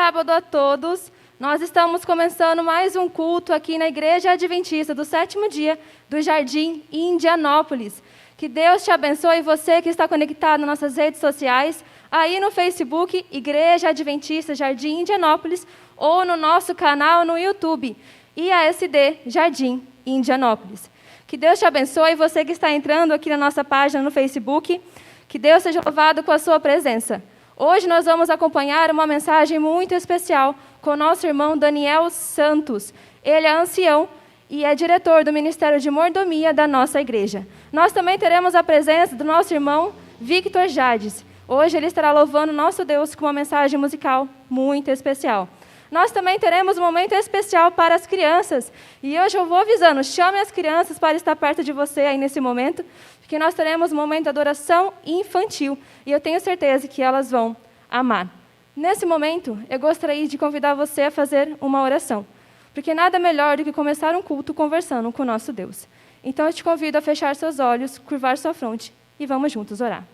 sábado a todos. Nós estamos começando mais um culto aqui na Igreja Adventista do 7º dia do Jardim Indianópolis. Que Deus te abençoe, você que está conectado nas nossas redes sociais, aí no Facebook, Igreja Adventista Jardim Indianópolis, ou no nosso canal no YouTube, IASD Jardim Indianópolis. Que Deus te abençoe, você que está entrando aqui na nossa página no Facebook, que Deus seja louvado com a sua presença. Hoje nós vamos acompanhar uma mensagem muito especial com o nosso irmão Daniel Santos. Ele é ancião e é diretor do Ministério de Mordomia da nossa igreja. Nós também teremos a presença do nosso irmão Victor Jades. Hoje ele estará louvando nosso Deus com uma mensagem musical muito especial. Nós também teremos um momento especial para as crianças. E hoje eu vou avisando, chame as crianças para estar perto de você aí nesse momento, porque nós teremos um momento de adoração infantil. E eu tenho certeza que elas vão amar. Nesse momento, eu gostaria de convidar você a fazer uma oração. Porque nada melhor do que começar um culto conversando com o nosso Deus. Então eu te convido a fechar seus olhos, curvar sua fronte e vamos juntos orar.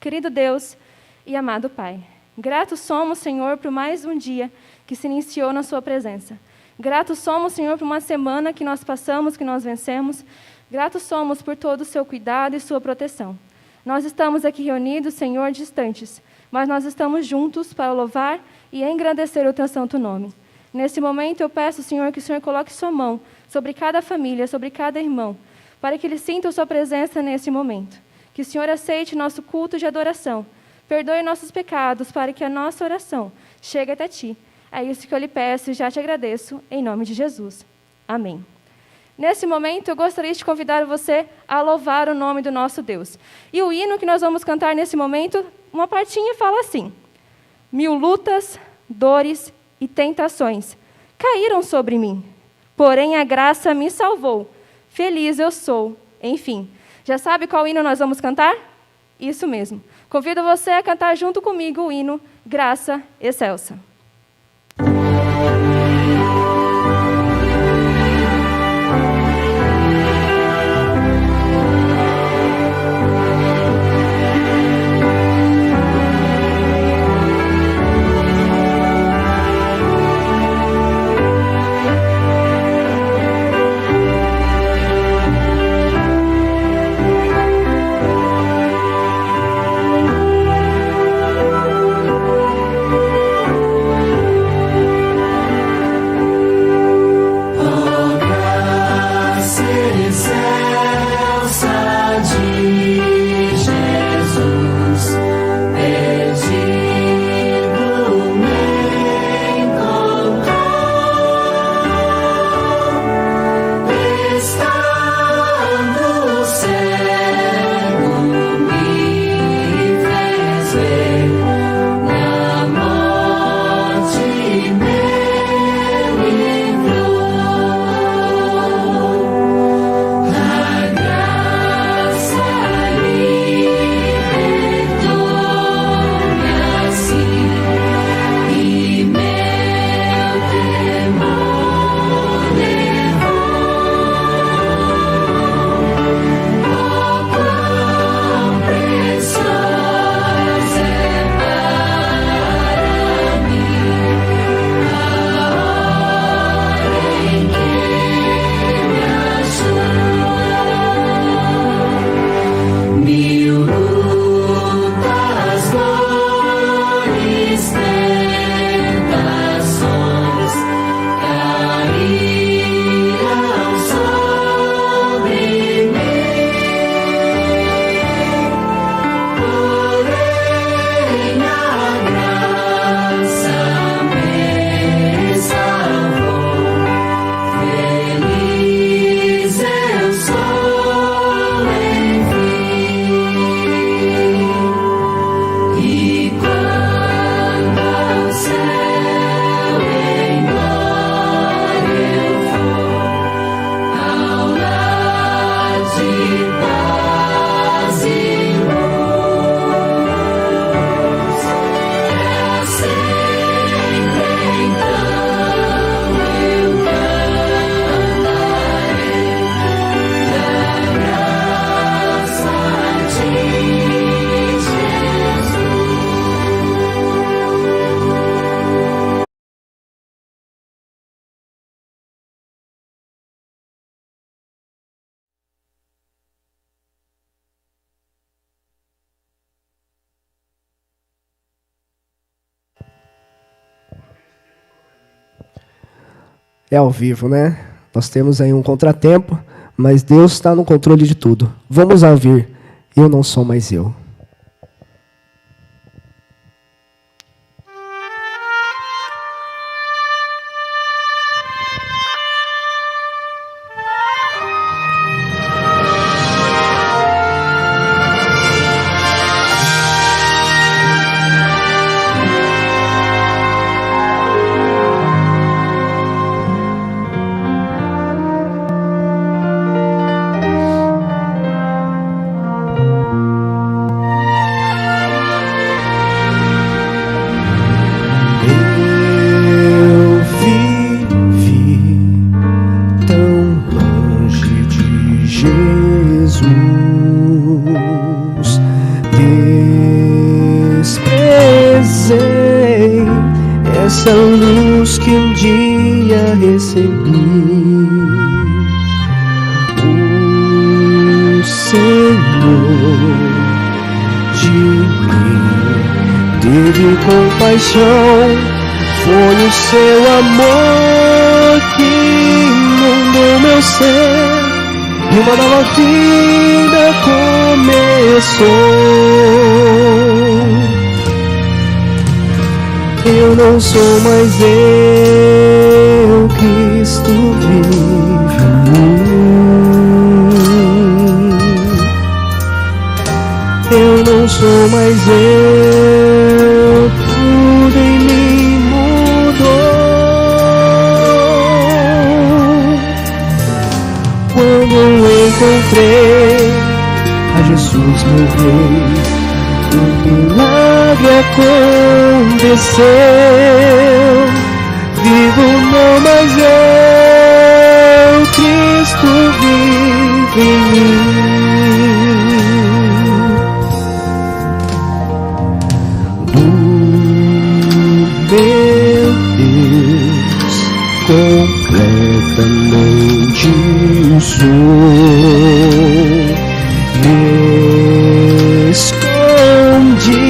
Querido Deus e amado Pai, gratos somos, Senhor, por mais um dia que se iniciou na sua presença. Gratos somos, Senhor, por uma semana que nós passamos, que nós vencemos. Gratos somos por todo o seu cuidado e sua proteção. Nós estamos aqui reunidos, Senhor, distantes, mas nós estamos juntos para louvar e engrandecer o teu santo nome. Nesse momento eu peço, Senhor, que o Senhor coloque sua mão sobre cada família, sobre cada irmão, para que eles sintam sua presença nesse momento. Que o Senhor aceite nosso culto de adoração, perdoe nossos pecados, para que a nossa oração chegue até Ti. É isso que eu lhe peço e já te agradeço, em nome de Jesus. Amém. Nesse momento, eu gostaria de convidar você a louvar o nome do nosso Deus. E o hino que nós vamos cantar nesse momento, uma partinha fala assim: 1000 lutas, dores e tentações caíram sobre mim, porém a graça me salvou. Feliz eu sou, enfim. Já sabe qual hino nós vamos cantar? Isso mesmo. Convido você a cantar junto comigo o hino Graça Excelsa. É ao vivo, né? Nós temos aí um contratempo, mas Deus está no controle de tudo. Vamos ouvir Eu Não Sou Mais Eu. Desprezei essa luz que um dia recebi. O Senhor de mim teve compaixão, foi o seu amor que inundou meu ser. E uma nova vida começou. Eu não sou mais eu, Cristo vive em mim. Eu não sou mais eu, tudo em mim mudou. Quando eu encontrei a Jesus meu Rei, um milagre aconteceu. Vivo não mais eu, Cristo vive em mim. Do meu Deus completamente sou. Me escondi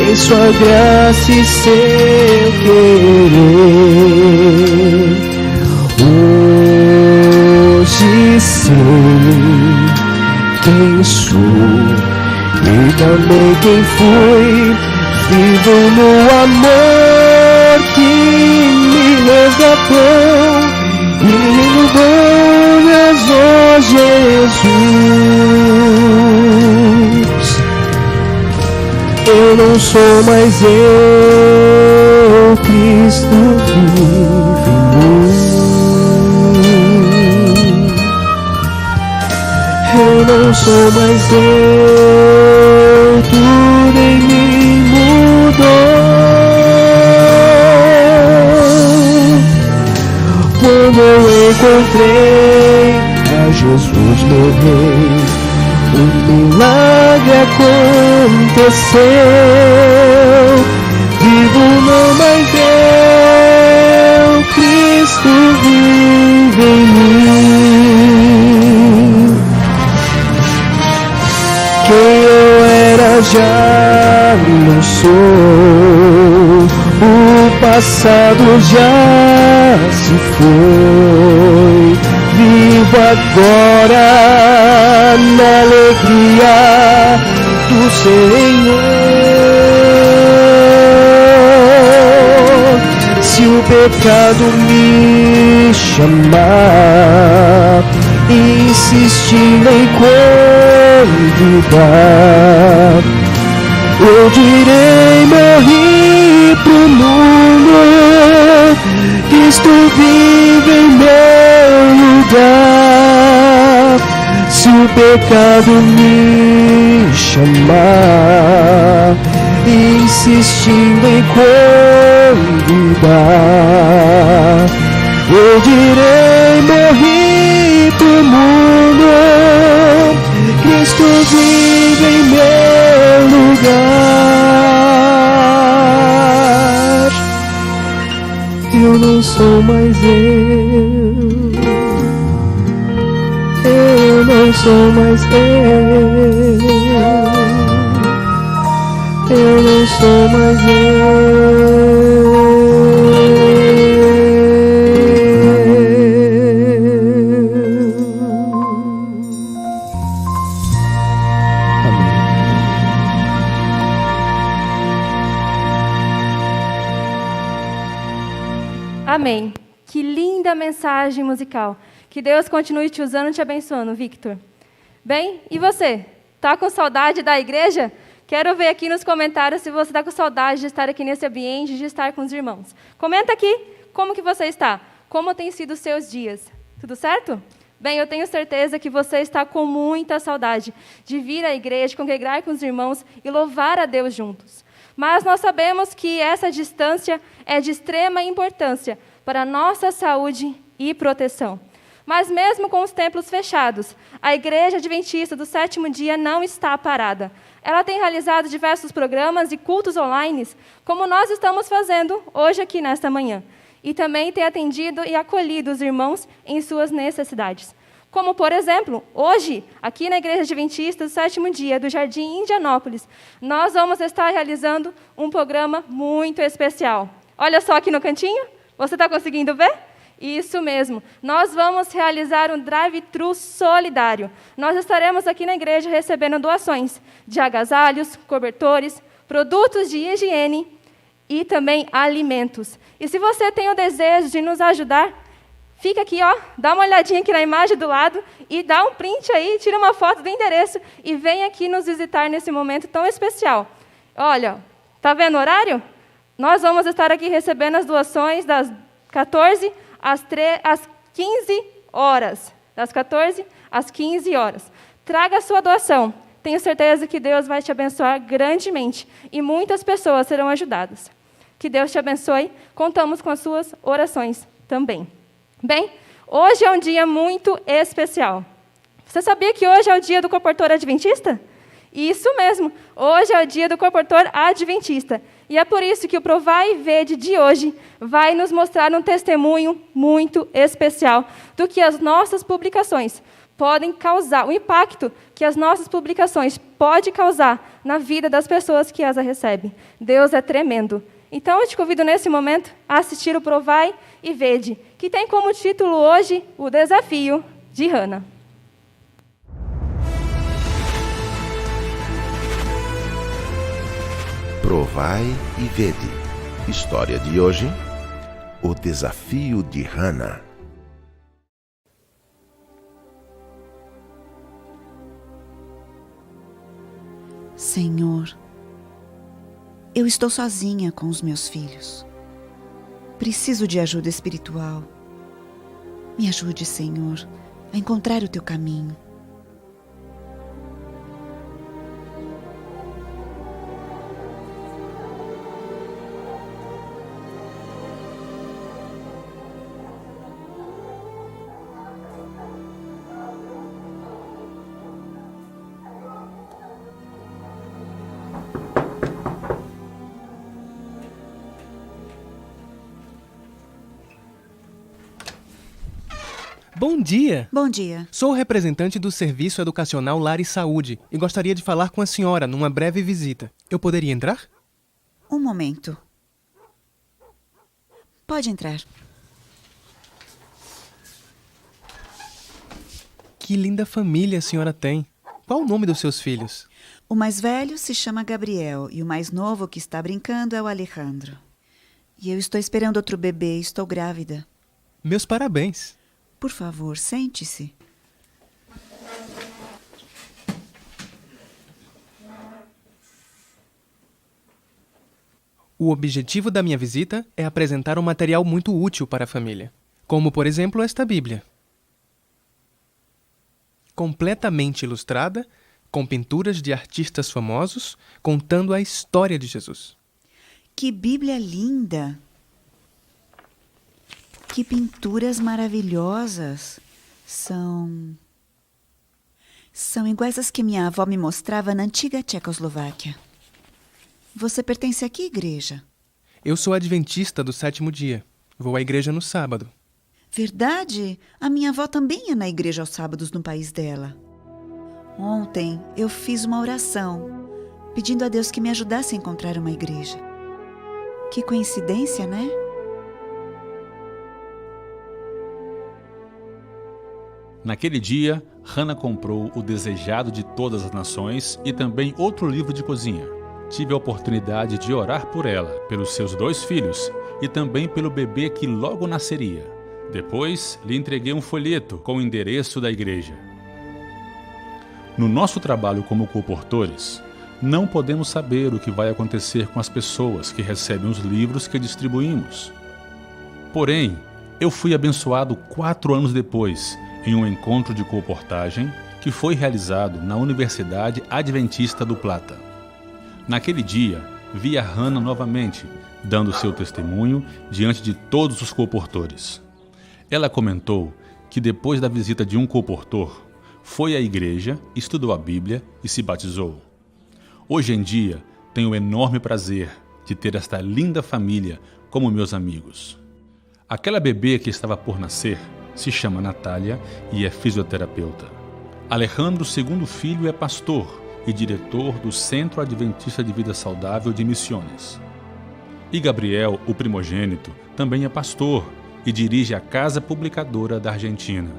em sua graça e seu querer. Hoje sei quem sou e também quem fui. Vivo no amor que me resgatou e me renovou, Jesus. Eu não sou mais eu, Cristo vive em mim. Eu não sou mais eu, tudo em mim mudou. Quando eu encontrei a Jesus meu Rei, um milagre aconteceu. Vivo não mais eu, Cristo vive em mim. Quem eu era já não sou, o passado já se foi. Vivo agora na alegria do Senhor. Se o pecado me chamar, insistindo em convidar, eu direi: morri pro mundo, Cristo vive em meu lugar. Se o pecado me chamar, insistindo em convidar, eu direi: morri pro mundo, Cristo vive em meu lugar. Eu não sou mais eu não sou mais eu não sou mais eu. Amém. Que linda mensagem musical. Que Deus continue te usando e te abençoando, Victor. Bem, e você? Está com saudade da igreja? Quero ver aqui nos comentários se você está com saudade de estar aqui nesse ambiente, de estar com os irmãos. Comenta aqui como que você está, como têm sido os seus dias. Tudo certo? Bem, eu tenho certeza que você está com muita saudade de vir à igreja, congregar com os irmãos e louvar a Deus juntos. Mas nós sabemos que essa distância é de extrema importância para a nossa saúde e proteção. Mas mesmo com os templos fechados, a Igreja Adventista do Sétimo Dia não está parada. Ela tem realizado diversos programas e cultos online, como nós estamos fazendo hoje aqui nesta manhã. E também tem atendido e acolhido os irmãos em suas necessidades. Como, por exemplo, hoje, aqui na Igreja Adventista do Sétimo Dia do Jardim Indianópolis, nós vamos estar realizando um programa muito especial. Olha só aqui no cantinho, você está conseguindo ver? Isso mesmo, nós vamos realizar um drive-thru solidário. Nós estaremos aqui na igreja recebendo doações de agasalhos, cobertores, produtos de higiene e também alimentos. E se você tem o desejo de nos ajudar, fica aqui, ó, dá uma olhadinha aqui na imagem do lado e dá um print aí, tira uma foto do endereço e vem aqui nos visitar nesse momento tão especial. Olha, tá vendo o horário? Nós vamos estar aqui recebendo as doações das 14 às 15 horas. Das 14 às 15 horas. Traga a sua doação. Tenho certeza que Deus vai te abençoar grandemente e muitas pessoas serão ajudadas. Que Deus te abençoe. Contamos com as suas orações também. Bem, hoje é um dia muito especial. Você sabia que hoje é o dia do comportor adventista? Isso mesmo, hoje é o dia do comportor adventista. E é por isso que o Provai e Vede de hoje vai nos mostrar um testemunho muito especial do que as nossas publicações podem causar, o impacto que as nossas publicações podem causar na vida das pessoas que as recebem. Deus é tremendo. Então, eu te convido nesse momento a assistir o Provai e Vede, que tem como título hoje o Desafio de Hannah. Provai e Vede. História de hoje: o desafio de Hannah. Senhor, eu estou sozinha com os meus filhos. Preciso de ajuda espiritual. Me ajude, Senhor, a encontrar o teu caminho. Bom dia! Bom dia. Sou o representante do Serviço Educacional Lar e Saúde e gostaria de falar com a senhora numa breve visita. Eu poderia entrar? Um momento. Pode entrar. Que linda família a senhora tem. Qual o nome dos seus filhos? O mais velho se chama Gabriel e o mais novo que está brincando é o Alejandro. E eu estou esperando outro bebê e estou grávida. Meus parabéns. Por favor, sente-se. O objetivo da minha visita é apresentar um material muito útil para a família, como, por exemplo, esta Bíblia. Completamente ilustrada, com pinturas de artistas famosos, contando a história de Jesus. Que Bíblia linda! Que pinturas maravilhosas! São iguais às que minha avó me mostrava na antiga Tchecoslováquia. Você pertence a que igreja? Eu sou adventista do sétimo dia. Vou à igreja no sábado. Verdade? A minha avó também ia na igreja aos sábados no país dela. Ontem eu fiz uma oração, pedindo a Deus que me ajudasse a encontrar uma igreja. Que coincidência, né? Naquele dia, Hannah comprou O Desejado de Todas as Nações e também outro livro de cozinha. tive a oportunidade de orar por ela, pelos seus 2 filhos e também pelo bebê que logo nasceria. Depois, lhe entreguei um folheto com o endereço da igreja. No nosso trabalho como colportores, não podemos saber o que vai acontecer com as pessoas que recebem os livros que distribuímos. Porém, eu fui abençoado 4 anos depois, em um encontro de colportagem que foi realizado na Universidade Adventista do Plata. Naquele dia, vi a Hannah novamente, dando seu testemunho diante de todos os colportores. Ela comentou que depois da visita de um colportor, foi à igreja, estudou a Bíblia e se batizou. Hoje em dia, tenho o enorme prazer de ter esta linda família como meus amigos. Aquela bebê que estava por nascer se chama Natália e é fisioterapeuta. Alejandro, segundo filho, é pastor e diretor do Centro Adventista de Vida Saudável de Missões. E Gabriel, o primogênito, também é pastor e dirige a Casa Publicadora da Argentina.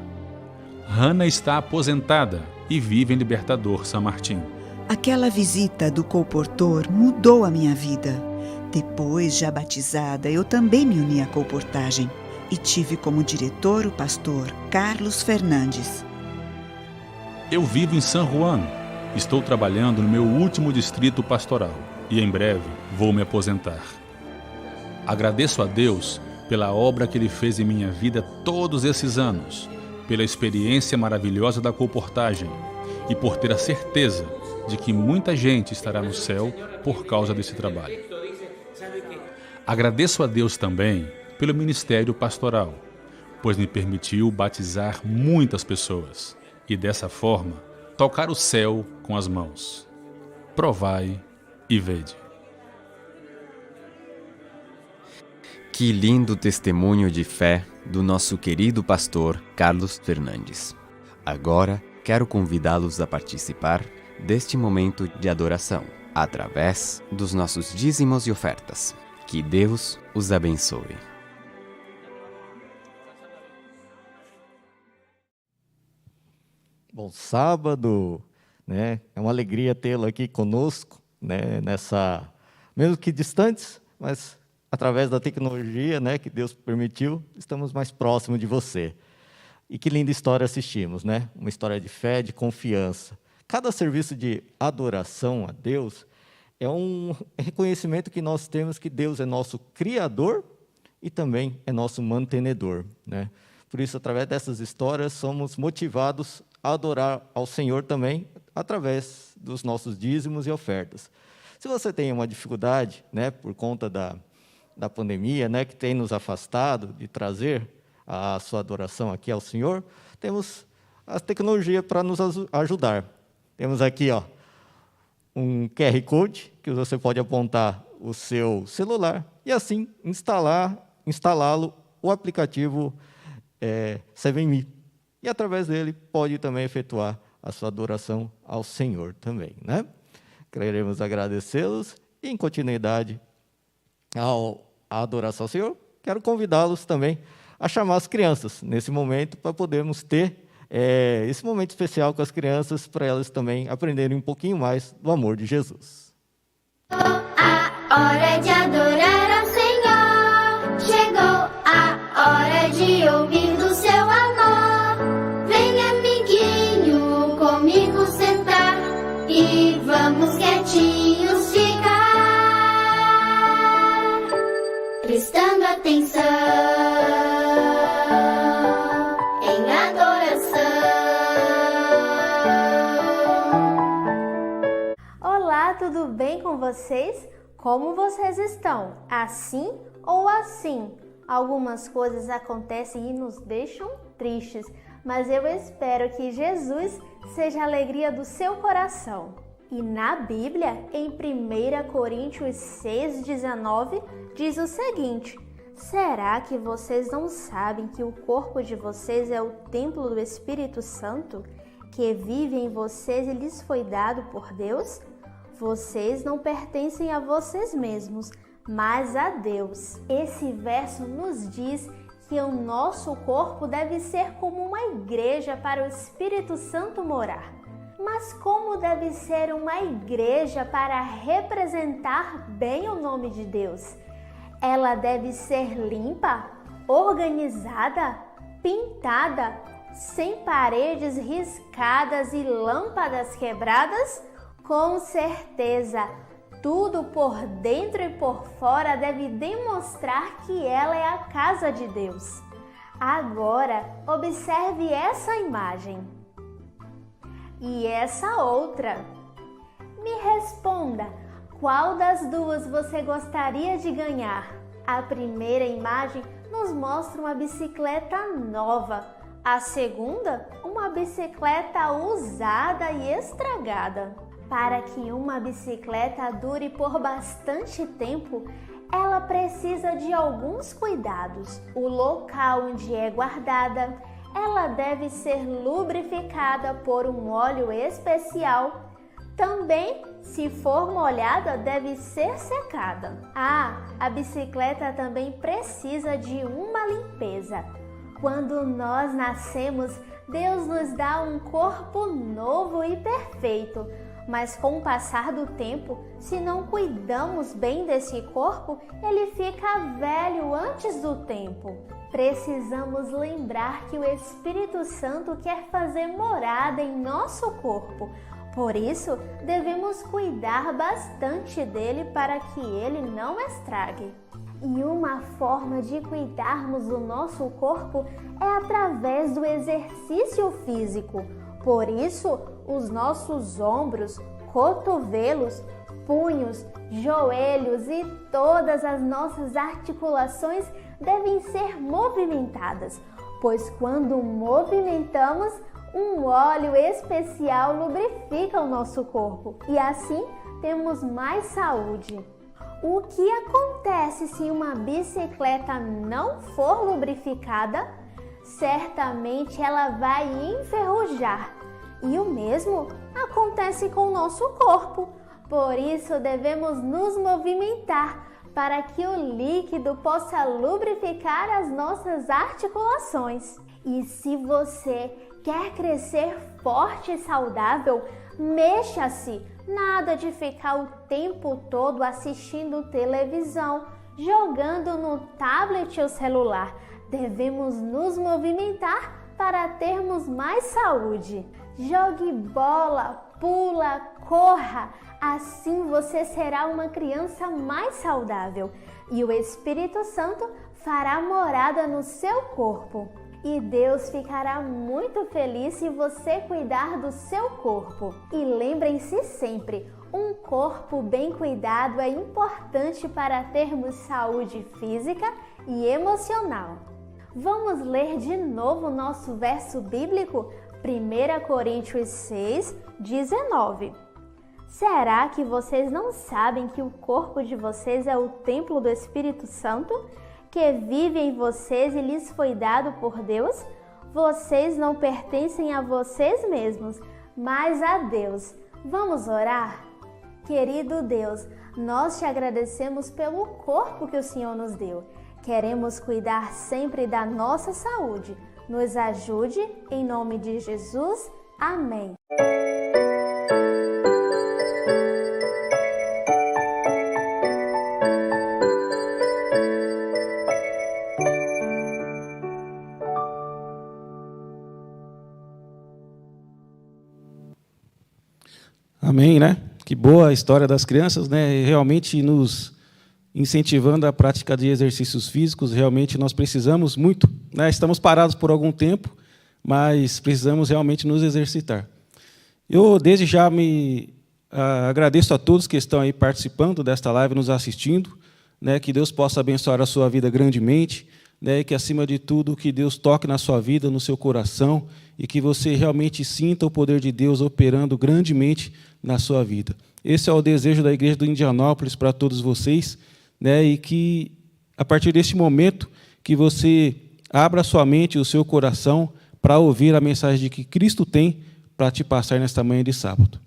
Hannah está aposentada e vive em Libertador, San Martín. Aquela visita do colportor mudou a minha vida. Depois, já batizada, eu também me uni à colportagem e tive como diretor o pastor Carlos Fernandes. Eu vivo em San Juan. Estou trabalhando no meu último distrito pastoral e em breve vou me aposentar. Agradeço a Deus pela obra que Ele fez em minha vida todos esses anos, pela experiência maravilhosa da colportagem e por ter a certeza de que muita gente estará no céu por causa desse trabalho. Agradeço a Deus também pelo ministério pastoral, pois me permitiu batizar muitas pessoas e, dessa forma, tocar o céu com as mãos. Provai e vede. Que lindo testemunho de fé do nosso querido pastor Carlos Fernandes. Agora, quero convidá-los a participar deste momento de adoração, através dos nossos dízimos e ofertas. Que Deus os abençoe. Bom sábado, né? É uma alegria tê-lo aqui conosco, né? Mesmo que distantes, mas através da tecnologia, né, que Deus permitiu, estamos mais próximos de você. E que linda história assistimos, né? Uma história de fé, de confiança. Cada serviço de adoração a Deus é um reconhecimento que nós temos que Deus é nosso Criador e também é nosso mantenedor, né? Por isso, através dessas histórias, somos motivados a adorar ao Senhor também através dos nossos dízimos e ofertas. Se você tem uma dificuldade, né, por conta da pandemia, né, que tem nos afastado de trazer a sua adoração aqui ao Senhor, temos a tecnologia para nos ajudar. Temos aqui, um QR Code que você pode apontar o seu celular e assim instalá-lo o aplicativo 7Me. E através dele pode também efetuar a sua adoração ao Senhor também, né? Queremos agradecê-los e, em continuidade à adoração ao Senhor, quero convidá-los também a chamar as crianças nesse momento para podermos ter esse momento especial com as crianças, para elas também aprenderem um pouquinho mais do amor de Jesus. A hora de adorar ao Senhor, chegou a hora de ouvir do seu amor. Vem, amiguinho, comigo sentar e vamos quietinhos ficar, prestando atenção. Tudo bem com vocês? Como vocês estão? Assim ou assim? Algumas coisas acontecem e nos deixam tristes, mas eu espero que Jesus seja a alegria do seu coração. E na Bíblia, em 1 Coríntios 6,19, diz o seguinte: será que vocês não sabem que o corpo de vocês é o templo do Espírito Santo, que vive em vocês e lhes foi dado por Deus? Vocês não pertencem a vocês mesmos, mas a Deus. Esse verso nos diz que o nosso corpo deve ser como uma igreja para o Espírito Santo morar. Mas como deve ser uma igreja para representar bem o nome de Deus? Ela deve ser limpa, organizada, pintada, sem paredes riscadas e lâmpadas quebradas? Com certeza, tudo por dentro e por fora deve demonstrar que ela é a casa de Deus. Agora, observe essa imagem. E essa outra. Me responda, qual das duas você gostaria de ganhar? A primeira imagem nos mostra uma bicicleta nova. A segunda, uma bicicleta usada e estragada. Para que uma bicicleta dure por bastante tempo, ela precisa de alguns cuidados. O local onde é guardada, ela deve ser lubrificada por um óleo especial. Também, se for molhada, deve ser secada. A bicicleta também precisa de uma limpeza. Quando nós nascemos, Deus nos dá um corpo novo e perfeito. Mas com o passar do tempo, se não cuidamos bem desse corpo, ele fica velho antes do tempo. Precisamos lembrar que o Espírito Santo quer fazer morada em nosso corpo. Por isso, devemos cuidar bastante dele para que ele não estrague. E uma forma de cuidarmos do nosso corpo é através do exercício físico. Por isso, os nossos ombros, cotovelos, punhos, joelhos e todas as nossas articulações devem ser movimentadas, pois quando movimentamos, um óleo especial lubrifica o nosso corpo e assim temos mais saúde. O que acontece se uma bicicleta não for lubrificada? Certamente ela vai enferrujar. E o mesmo acontece com o nosso corpo. Por isso devemos nos movimentar para que o líquido possa lubrificar as nossas articulações. E se você quer crescer forte e saudável, mexa-se. Nada de ficar o tempo todo assistindo televisão, jogando no tablet ou celular. Devemos nos movimentar para termos mais saúde. Jogue bola, pula, corra. Assim você será uma criança mais saudável e o Espírito Santo fará morada no seu corpo. E Deus ficará muito feliz se você cuidar do seu corpo. E lembrem-se sempre, um corpo bem cuidado é importante para termos saúde física e emocional. Vamos ler de novo o nosso verso bíblico, 1 Coríntios 6, 19. Será que vocês não sabem que o corpo de vocês é o templo do Espírito Santo, que vive em vocês e lhes foi dado por Deus? Vocês não pertencem a vocês mesmos, mas a Deus. Vamos orar? Querido Deus, nós te agradecemos pelo corpo que o Senhor nos deu. Queremos cuidar sempre da nossa saúde. Nos ajude, em nome de Jesus. Amém. Amém, né? Que boa a história das crianças, né? Realmente nos incentivando a prática de exercícios físicos. Realmente nós precisamos muito, né? Estamos parados por algum tempo, mas precisamos realmente nos exercitar. Eu, desde já, agradeço a todos que estão aí participando desta live, nos assistindo, né? Que Deus possa abençoar a sua vida grandemente, né? E que, acima de tudo, que Deus toque na sua vida, no seu coração, e que você realmente sinta o poder de Deus operando grandemente na sua vida. Esse é o desejo da Igreja do Indianópolis para todos vocês, né? E que, a partir deste momento, que você abra sua mente e o seu coração para ouvir a mensagem de que Cristo tem para te passar nesta manhã de sábado.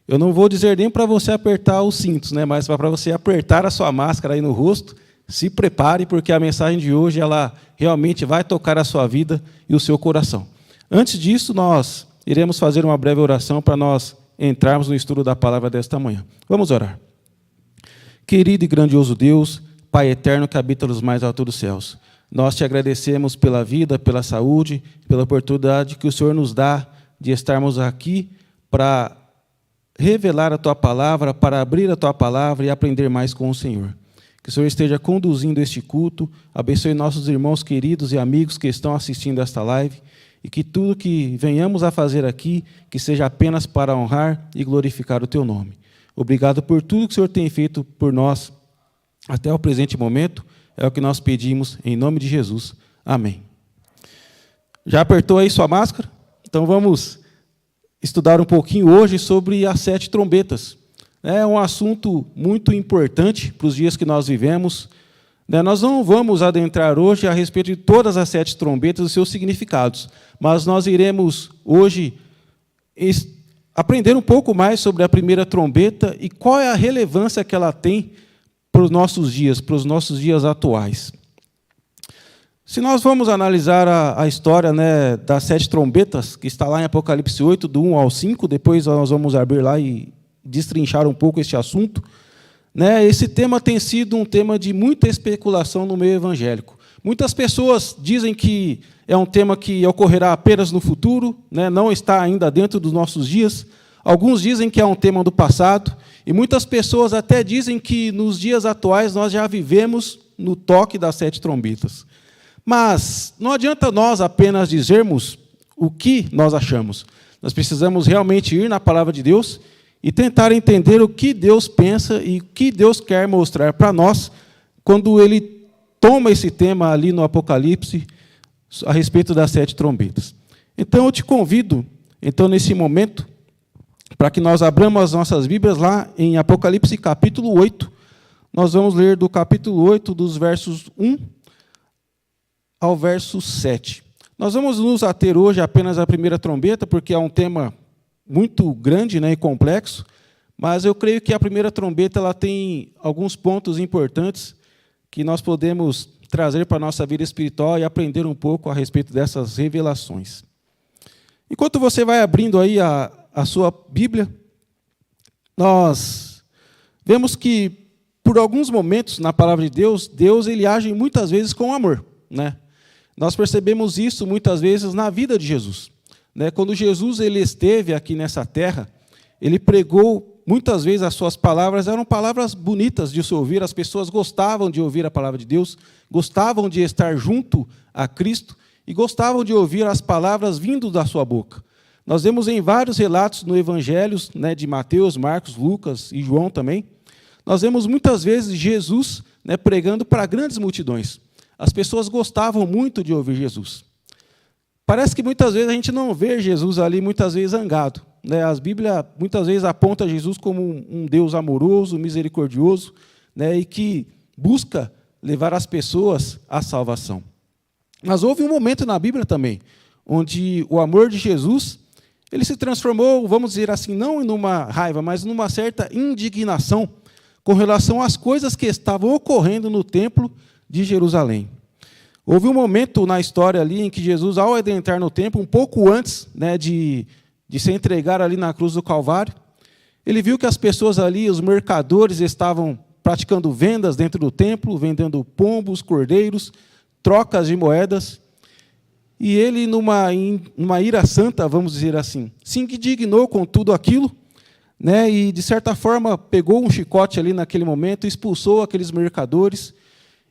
Eu não vou dizer nem para você apertar os cintos, né? Mas para você apertar a sua máscara aí no rosto. Se prepare, porque a mensagem de hoje ela realmente vai tocar a sua vida e o seu coração. Antes disso, nós iremos fazer uma breve oração para nós entrarmos no estudo da palavra desta manhã. Vamos orar. Querido e grandioso Deus, Pai eterno que habita nos mais altos dos céus, nós te agradecemos pela vida, pela saúde, pela oportunidade que o Senhor nos dá de estarmos aqui para revelar a Tua palavra, para abrir a Tua palavra e aprender mais com o Senhor. Que o Senhor esteja conduzindo este culto, abençoe nossos irmãos queridos e amigos que estão assistindo esta live, e que tudo que venhamos a fazer aqui, que seja apenas para honrar e glorificar o Teu nome. Obrigado por tudo que o Senhor tem feito por nós até o presente momento, é o que nós pedimos em nome de Jesus. Amém. Já apertou aí sua máscara? Então vamos estudar um pouquinho hoje sobre as 7 trombetas. É um assunto muito importante para os dias que nós vivemos. Nós não vamos adentrar hoje a respeito de todas as 7 trombetas e seus significados, mas nós iremos hoje aprender um pouco mais sobre a primeira trombeta e qual é a relevância que ela tem para os nossos dias atuais. Se nós vamos analisar a história, né, das 7 trombetas, que está lá em Apocalipse 8, do 1 ao 5, depois nós vamos abrir lá e destrinchar um pouco este assunto, né, esse tema tem sido um tema de muita especulação no meio evangélico. Muitas pessoas dizem que é um tema que ocorrerá apenas no futuro, né, não está ainda dentro dos nossos dias. Alguns dizem que é um tema do passado, e muitas pessoas até dizem que nos dias atuais nós já vivemos no toque das 7 trombetas. Mas não adianta nós apenas dizermos o que nós achamos. Nós precisamos realmente ir na palavra de Deus e tentar entender o que Deus pensa e o que Deus quer mostrar para nós quando Ele toma esse tema ali no Apocalipse a respeito das 7 trombetas. Então eu te convido, nesse momento, para que nós abramos as nossas Bíblias lá em Apocalipse capítulo 8. Nós vamos ler do capítulo 8, dos versos 1 ao verso 7. Nós vamos nos ater hoje apenas à primeira trombeta, porque é um tema muito grande, né, e complexo, mas eu creio que a primeira trombeta ela tem alguns pontos importantes que nós podemos trazer para a nossa vida espiritual e aprender um pouco a respeito dessas revelações. Enquanto você vai abrindo aí a sua Bíblia, nós vemos que, por alguns momentos na palavra de Deus, Deus ele age muitas vezes com amor, né? Nós percebemos isso muitas vezes na vida de Jesus, né? Quando Jesus ele esteve aqui nessa terra, ele pregou, muitas vezes as suas palavras eram palavras bonitas de se ouvir, as pessoas gostavam de ouvir a palavra de Deus, gostavam de estar junto a Cristo e gostavam de ouvir as palavras vindo da sua boca. Nós vemos em vários relatos no Evangelho, né, de Mateus, Marcos, Lucas e João também, nós vemos muitas vezes Jesus, né, pregando para grandes multidões. As pessoas gostavam muito de ouvir Jesus. Parece que muitas vezes a gente não vê Jesus ali, muitas vezes zangado, né? A Bíblia muitas vezes aponta Jesus como um Deus amoroso, misericordioso, né, e que busca levar as pessoas à salvação. Mas houve um momento na Bíblia também, onde o amor de Jesus ele se transformou, vamos dizer assim, não em uma raiva, mas numa certa indignação com relação às coisas que estavam ocorrendo no templo de Jerusalém. Houve um momento na história ali em que Jesus, ao adentrar no templo, um pouco antes, né, de se entregar ali na cruz do Calvário, ele viu que as pessoas ali, os mercadores, estavam praticando vendas dentro do templo, vendendo pombos, cordeiros, trocas de moedas. E ele, numa ira santa, vamos dizer assim, se indignou com tudo aquilo, né, e, de certa forma, pegou um chicote ali naquele momento, expulsou aqueles mercadores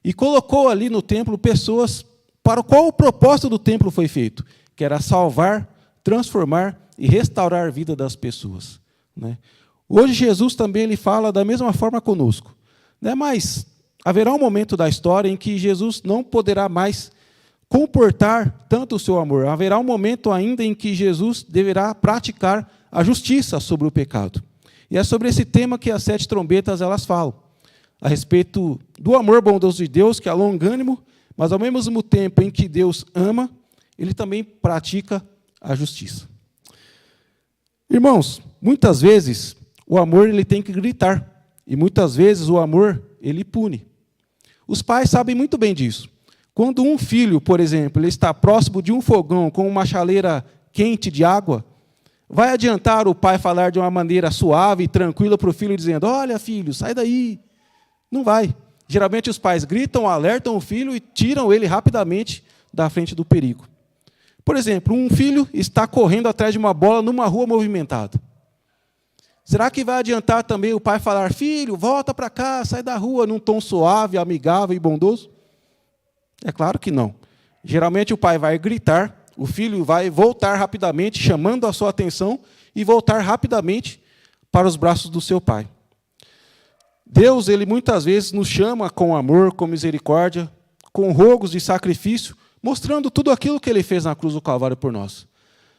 e colocou ali no templo pessoas para o qual o propósito do templo foi feito, que era salvar, transformar e restaurar a vida das pessoas, né? Hoje Jesus também ele fala da mesma forma conosco, né? Mas haverá um momento da história em que Jesus não poderá mais comportar tanto o seu amor. Haverá um momento ainda em que Jesus deverá praticar a justiça sobre o pecado. E é sobre esse tema que as 7 trombetas elas falam, a respeito do amor bondoso de Deus, que é longânimo, mas ao mesmo tempo em que Deus ama, ele também pratica a justiça. Irmãos, muitas vezes o amor ele tem que gritar, e muitas vezes o amor ele pune. Os pais sabem muito bem disso. Quando um filho, por exemplo, ele está próximo de um fogão com uma chaleira quente de água, Vai adiantar o pai falar de uma maneira suave e tranquila para o filho, dizendo: olha, filho, sai daí. Não vai. Geralmente os pais gritam, alertam o filho e tiram ele rapidamente da frente do perigo. Por exemplo, um filho está correndo atrás de uma bola numa rua movimentada. Será que vai adiantar também o pai falar: filho, volta para cá, sai da rua, num tom suave, amigável e bondoso? É claro que não. Geralmente o pai vai gritar, o filho vai voltar rapidamente, chamando a sua atenção, e voltar rapidamente para os braços do seu pai. Deus, ele muitas vezes nos chama com amor, com misericórdia, com rogos de sacrifício, mostrando tudo aquilo que ele fez na cruz do Calvário por nós.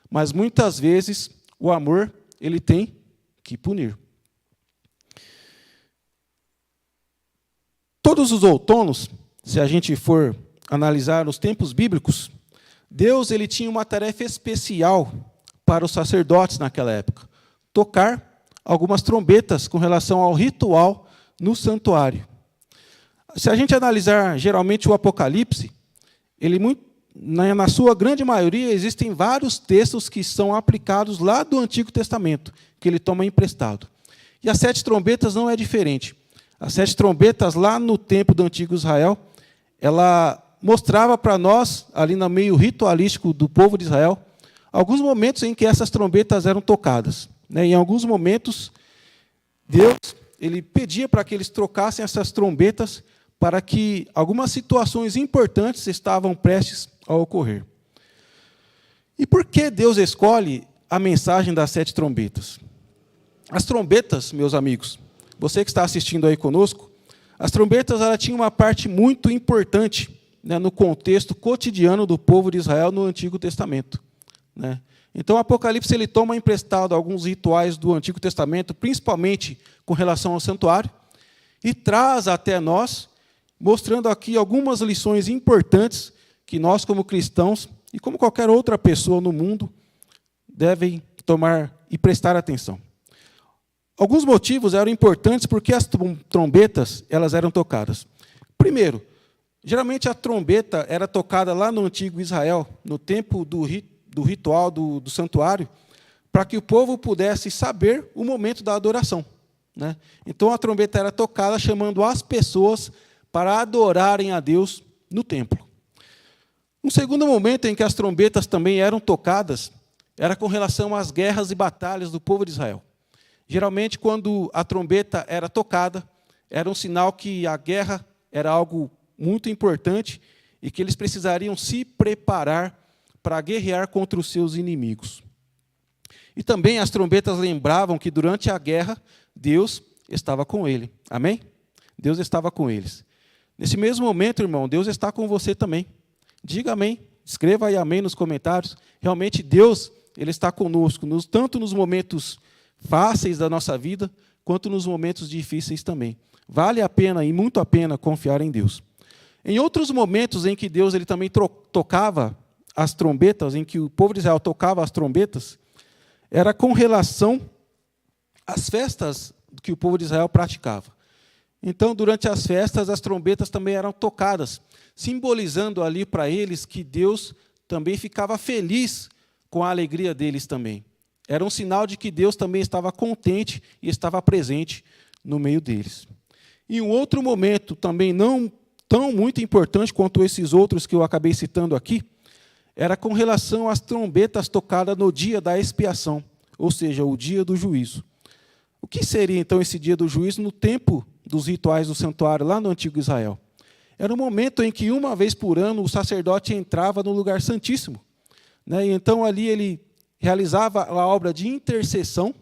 Mas muitas vezes o amor, ele tem que punir. Todos os outonos, se a gente for analisar os tempos bíblicos, Deus, ele tinha uma tarefa especial para os sacerdotes naquela época: tocar algumas trombetas com relação ao ritual no santuário. Se a gente analisar geralmente o Apocalipse, ele na sua grande maioria existem vários textos que são aplicados lá do Antigo Testamento, que ele toma emprestado. E as 7 trombetas não é diferente. As 7 trombetas lá no tempo do Antigo Israel, ela mostrava para nós, ali no meio ritualístico do povo de Israel, alguns momentos em que essas trombetas eram tocadas. Em alguns momentos, Deus, ele pedia para que eles trocassem essas trombetas para que algumas situações importantes estavam prestes a ocorrer. E por que Deus escolhe a mensagem das 7 trombetas? As trombetas, meus amigos, você que está assistindo aí conosco, as trombetas elas tinham uma parte muito importante, no contexto cotidiano do povo de Israel no Antigo Testamento. Então, o Apocalipse ele toma emprestado alguns rituais do Antigo Testamento, principalmente com relação ao santuário, e traz até nós, mostrando aqui algumas lições importantes que nós, como cristãos, e como qualquer outra pessoa no mundo, devem tomar e prestar atenção. Alguns motivos eram importantes porque as trombetas elas eram tocadas. Primeiro, geralmente a trombeta era tocada lá no antigo Israel, no tempo do ritual do santuário, para que o povo pudesse saber o momento da adoração. Então a trombeta era tocada chamando as pessoas para adorarem a Deus no templo. Um segundo momento em que as trombetas também eram tocadas era com relação às guerras e batalhas do povo de Israel. Geralmente, quando a trombeta era tocada, era um sinal que a guerra era algo muito importante e que eles precisariam se preparar para guerrear contra os seus inimigos. E também as trombetas lembravam que durante a guerra, Deus estava com ele. Amém? Deus estava com eles. Nesse mesmo momento, irmão, Deus está com você também. Diga amém. Escreva aí amém nos comentários. Realmente Deus, ele está conosco, tanto nos momentos fáceis da nossa vida, quanto nos momentos difíceis também. Vale a pena e muito a pena confiar em Deus. Em outros momentos em que Deus ele também tocava as trombetas, em que o povo de Israel tocava as trombetas, era com relação às festas que o povo de Israel praticava. Então, durante as festas, as trombetas também eram tocadas, simbolizando ali para eles que Deus também ficava feliz com a alegria deles também. Era um sinal de que Deus também estava contente e estava presente no meio deles. E um outro momento, também não tão muito importante quanto esses outros que eu acabei citando aqui, era com relação às trombetas tocadas no dia da expiação, ou seja, o dia do juízo. O que seria, então, esse dia do juízo no tempo dos rituais do santuário, lá no Antigo Israel? Era um momento em que, uma vez por ano, o sacerdote entrava no lugar santíssimo. E então, ali, ele realizava a obra de intercessão,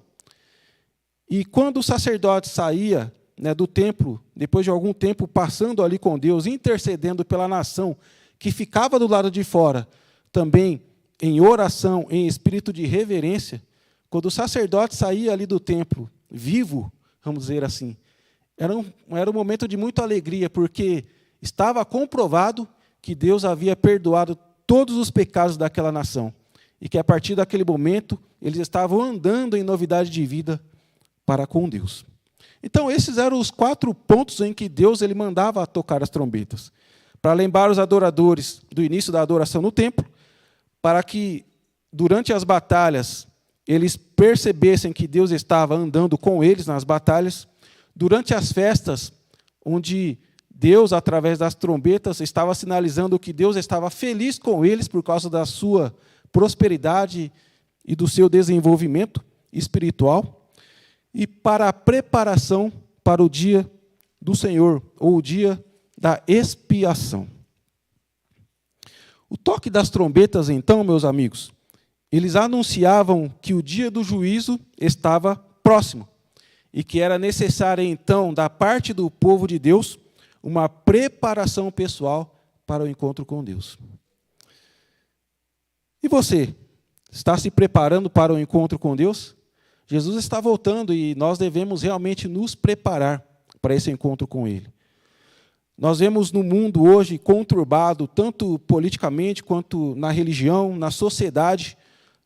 e quando o sacerdote saía do templo, depois de algum tempo passando ali com Deus, intercedendo pela nação que ficava do lado de fora, também em oração, em espírito de reverência, quando o sacerdote saía ali do templo, vivo, vamos dizer assim, era um momento de muita alegria, porque estava comprovado que Deus havia perdoado todos os pecados daquela nação, e que a partir daquele momento eles estavam andando em novidade de vida para com Deus. Então, esses eram os 4 pontos em que Deus ele mandava tocar as trombetas, para lembrar os adoradores do início da adoração no templo, para que, durante as batalhas, eles percebessem que Deus estava andando com eles nas batalhas, durante as festas, onde Deus, através das trombetas, estava sinalizando que Deus estava feliz com eles por causa da sua prosperidade e do seu desenvolvimento espiritual, e para a preparação para o dia do Senhor, ou o dia da expiação. O toque das trombetas, então, meus amigos, eles anunciavam que o dia do juízo estava próximo e que era necessária, então, da parte do povo de Deus, uma preparação pessoal para o encontro com Deus. E você, está se preparando para o encontro com Deus? Jesus está voltando e nós devemos realmente nos preparar para esse encontro com Ele. Nós vemos no mundo hoje conturbado, tanto politicamente quanto na religião, na sociedade,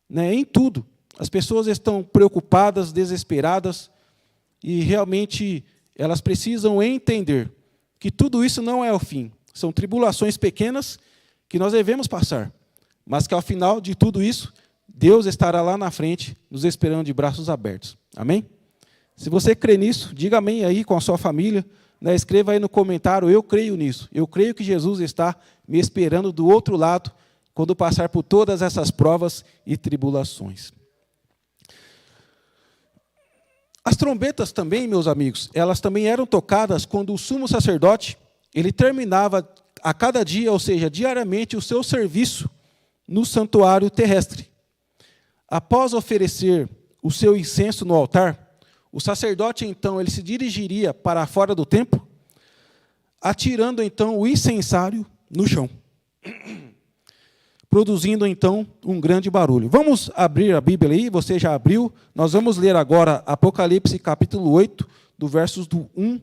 em tudo. As pessoas estão preocupadas, desesperadas, e realmente elas precisam entender que tudo isso não é o fim. São tribulações pequenas que nós devemos passar, mas que ao final de tudo isso, Deus estará lá na frente, nos esperando de braços abertos. Amém? Se você crê nisso, diga amém aí com a sua família. Escreva aí no comentário, eu creio nisso. Eu creio que Jesus está me esperando do outro lado, quando passar por todas essas provas e tribulações. As trombetas também, meus amigos, elas também eram tocadas quando o sumo sacerdote, ele terminava a cada dia, ou seja, diariamente, o seu serviço no santuário terrestre. Após oferecer o seu incenso no altar, o sacerdote, então, ele se dirigiria para fora do templo, atirando, então, o incensário no chão, produzindo, então, um grande barulho. Vamos abrir a Bíblia aí, você já abriu. Nós vamos ler agora Apocalipse, capítulo 8, do versos do 1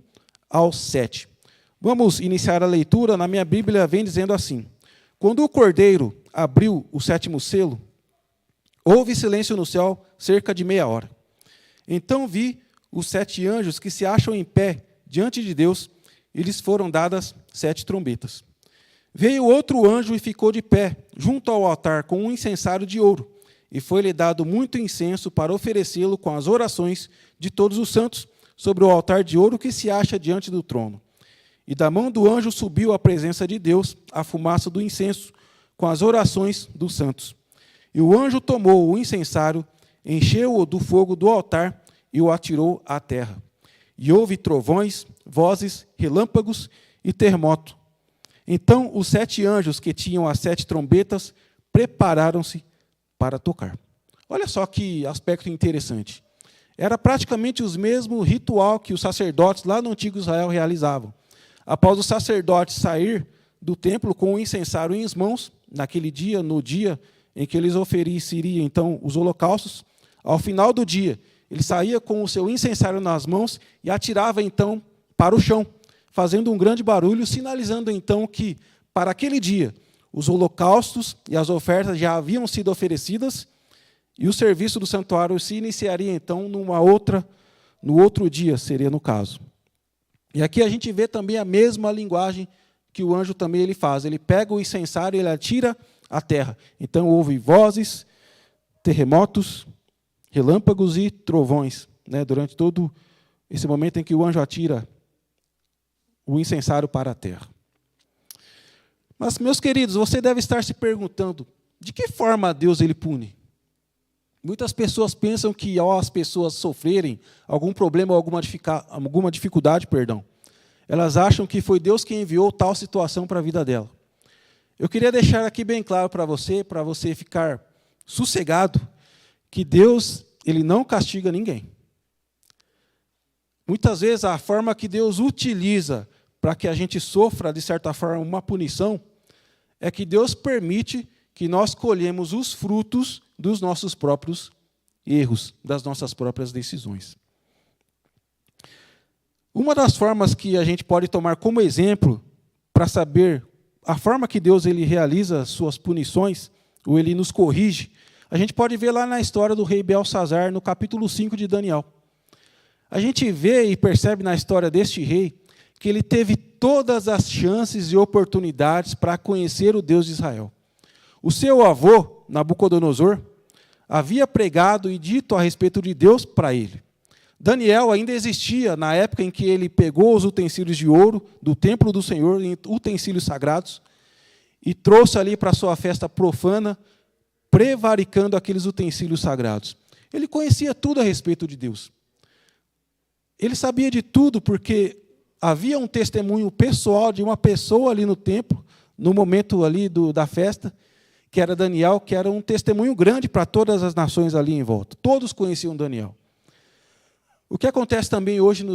ao 7. Vamos iniciar a leitura. Na minha Bíblia vem dizendo assim: quando o Cordeiro abriu o 7º selo, houve silêncio no céu cerca de meia hora. Então vi os 7 anjos que se acham em pé diante de Deus, e lhes foram dadas 7 trombetas. Veio outro anjo e ficou de pé junto ao altar com um incensário de ouro, e foi-lhe dado muito incenso para oferecê-lo com as orações de todos os santos sobre o altar de ouro que se acha diante do trono. E da mão do anjo subiu à presença de Deus a fumaça do incenso com as orações dos santos. E o anjo tomou o incensário, encheu-o do fogo do altar e o atirou à terra. E houve trovões, vozes, relâmpagos e terremoto. Então os 7 anjos que tinham as 7 trombetas prepararam-se para tocar. Olha só que aspecto interessante. Era praticamente o mesmo ritual que os sacerdotes lá no antigo Israel realizavam. Após o sacerdote sair do templo com o incensário em mãos, naquele dia, no dia em que eles ofereceriam, então, os holocaustos, ao final do dia, ele saía com o seu incensário nas mãos e atirava, então, para o chão, fazendo um grande barulho, sinalizando, então, que, para aquele dia, os holocaustos e as ofertas já haviam sido oferecidas e o serviço do santuário se iniciaria, então, no outro dia, seria no caso. E aqui a gente vê também a mesma linguagem que o anjo também ele faz. Ele pega o incensário e ele atira à terra. Então, houve vozes, terremotos, relâmpagos e trovões, durante todo esse momento em que o anjo atira o incensário para a terra. Mas, meus queridos, você deve estar se perguntando, de que forma Deus ele pune? Muitas pessoas pensam que, ao as pessoas sofrerem algum problema ou alguma dificuldade, elas acham que foi Deus quem enviou tal situação para a vida dela. Eu queria deixar aqui bem claro para você ficar sossegado, que Deus ele não castiga ninguém. Muitas vezes a forma que Deus utiliza para que a gente sofra, de certa forma, uma punição, é que Deus permite que nós colhemos os frutos dos nossos próprios erros, das nossas próprias decisões. Uma das formas que a gente pode tomar como exemplo para saber a forma que Deus ele realiza suas punições, ou ele nos corrige, a gente pode ver lá na história do rei Belsazar, no capítulo 5 de Daniel. A gente vê e percebe na história deste rei que ele teve todas as chances e oportunidades para conhecer o Deus de Israel. O seu avô, Nabucodonosor, havia pregado e dito a respeito de Deus para ele. Daniel ainda existia na época em que ele pegou os utensílios de ouro do templo do Senhor, utensílios sagrados, e trouxe ali para a sua festa profana, prevaricando aqueles utensílios sagrados. Ele conhecia tudo a respeito de Deus. Ele sabia de tudo porque havia um testemunho pessoal de uma pessoa ali no templo, no momento ali da festa, que era Daniel, que era um testemunho grande para todas as nações ali em volta. Todos conheciam Daniel. O que acontece também hoje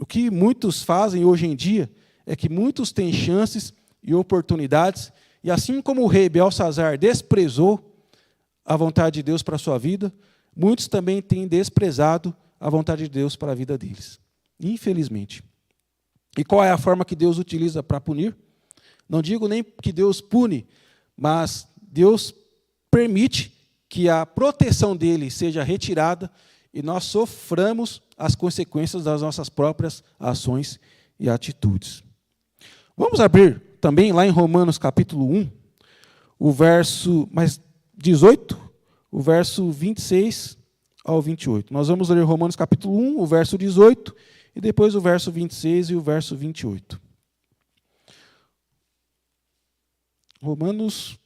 o que muitos fazem hoje em dia é que muitos têm chances e oportunidades, e assim como o rei Belsazar desprezou a vontade de Deus para a sua vida, muitos também têm desprezado a vontade de Deus para a vida deles. Infelizmente. E qual é a forma que Deus utiliza para punir? Não digo nem que Deus pune, mas Deus permite que a proteção dele seja retirada e nós soframos as consequências das nossas próprias ações e atitudes. Vamos abrir também lá em Romanos capítulo 1, o verso 18, o verso 26 ao 28. Nós vamos ler Romanos capítulo 1, o verso 18, e depois o verso 26 e o verso 28. Romanos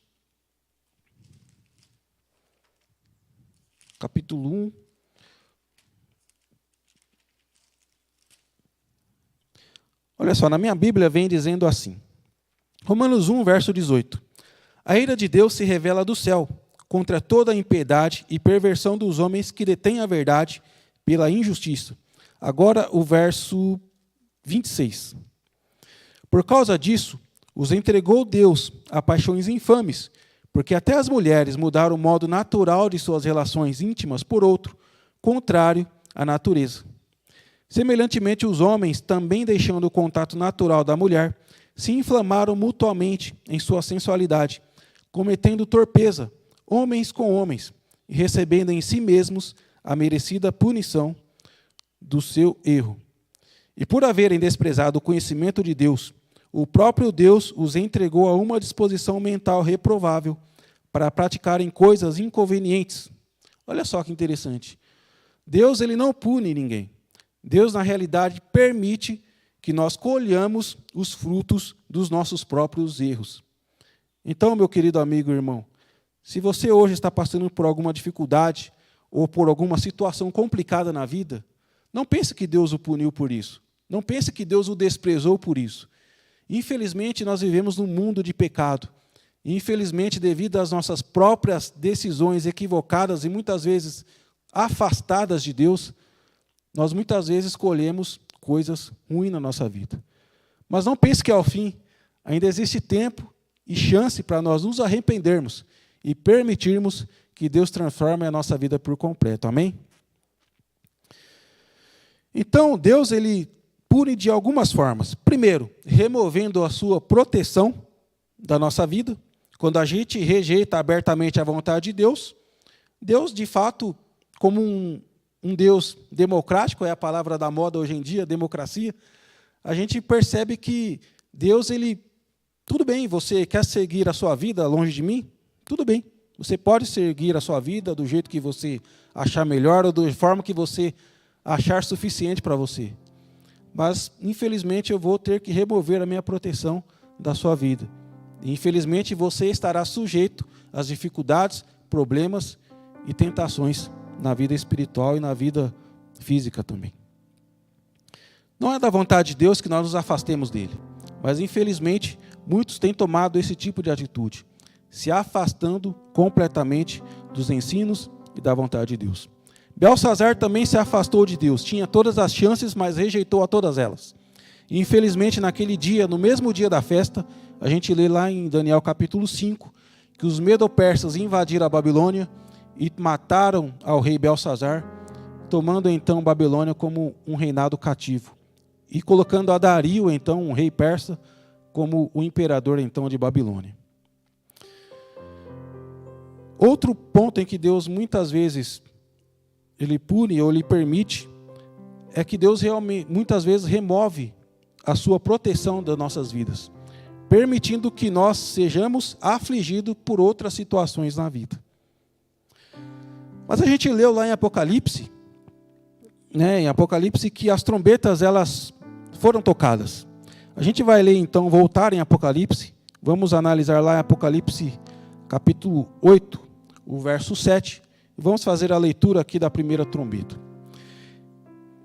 capítulo 1. Olha só, na minha Bíblia vem dizendo assim. Romanos 1, verso 18. A ira de Deus se revela do céu contra toda a impiedade e perversão dos homens que detêm a verdade pela injustiça. Agora o verso 26. Por causa disso, os entregou Deus a paixões infames, porque até as mulheres mudaram o modo natural de suas relações íntimas por outro, contrário à natureza. Semelhantemente, os homens, também deixando o contato natural da mulher, se inflamaram mutuamente em sua sensualidade, cometendo torpeza, homens com homens, e recebendo em si mesmos a merecida punição do seu erro. E por haverem desprezado o conhecimento de Deus, o próprio Deus os entregou a uma disposição mental reprovável para praticarem coisas inconvenientes. Olha só que interessante. Deus ele não pune ninguém. Deus, na realidade, permite que nós colhamos os frutos dos nossos próprios erros. Então, meu querido amigo e irmão, se você hoje está passando por alguma dificuldade ou por alguma situação complicada na vida, não pense que Deus o puniu por isso. Não pense que Deus o desprezou por isso. Infelizmente, nós vivemos num mundo de pecado. Infelizmente, devido às nossas próprias decisões equivocadas e muitas vezes afastadas de Deus, nós muitas vezes escolhemos coisas ruins na nossa vida. Mas não pense que ao fim ainda existe tempo e chance para nós nos arrependermos e permitirmos que Deus transforme a nossa vida por completo. Amém? Então, Deus ele pune de algumas formas. Primeiro, removendo a sua proteção da nossa vida. Quando a gente rejeita abertamente a vontade de Deus, Deus, de fato, como um Deus democrático, é a palavra da moda hoje em dia, democracia, a gente percebe que Deus, ele, tudo bem, você quer seguir a sua vida longe de mim? Tudo bem, você pode seguir a sua vida do jeito que você achar melhor ou da forma que você achar suficiente para você. Mas, infelizmente, eu vou ter que remover a minha proteção da sua vida. E, infelizmente, você estará sujeito às dificuldades, problemas e tentações na vida espiritual e na vida física também. Não é da vontade de Deus que nós nos afastemos dele, mas infelizmente muitos têm tomado esse tipo de atitude, se afastando completamente dos ensinos e da vontade de Deus. Belsazar também se afastou de Deus, tinha todas as chances, mas rejeitou a todas elas. E infelizmente naquele dia, no mesmo dia da festa, a gente lê lá em Daniel capítulo 5, que os medo-persas invadiram a Babilônia e mataram ao rei Belsazar, tomando então Babilônia como um reinado cativo, e colocando a Dario, então, um rei persa, como o imperador então de Babilônia. Outro ponto em que Deus muitas vezes ele pune ou lhe permite é que Deus realmente muitas vezes remove a sua proteção das nossas vidas, permitindo que nós sejamos afligidos por outras situações na vida. Mas a gente leu lá em Apocalipse, né, em Apocalipse, que as trombetas elas foram tocadas. A gente vai ler então, voltar em Apocalipse, vamos analisar lá em Apocalipse capítulo 8, o verso 7, e vamos fazer a leitura aqui da primeira trombeta.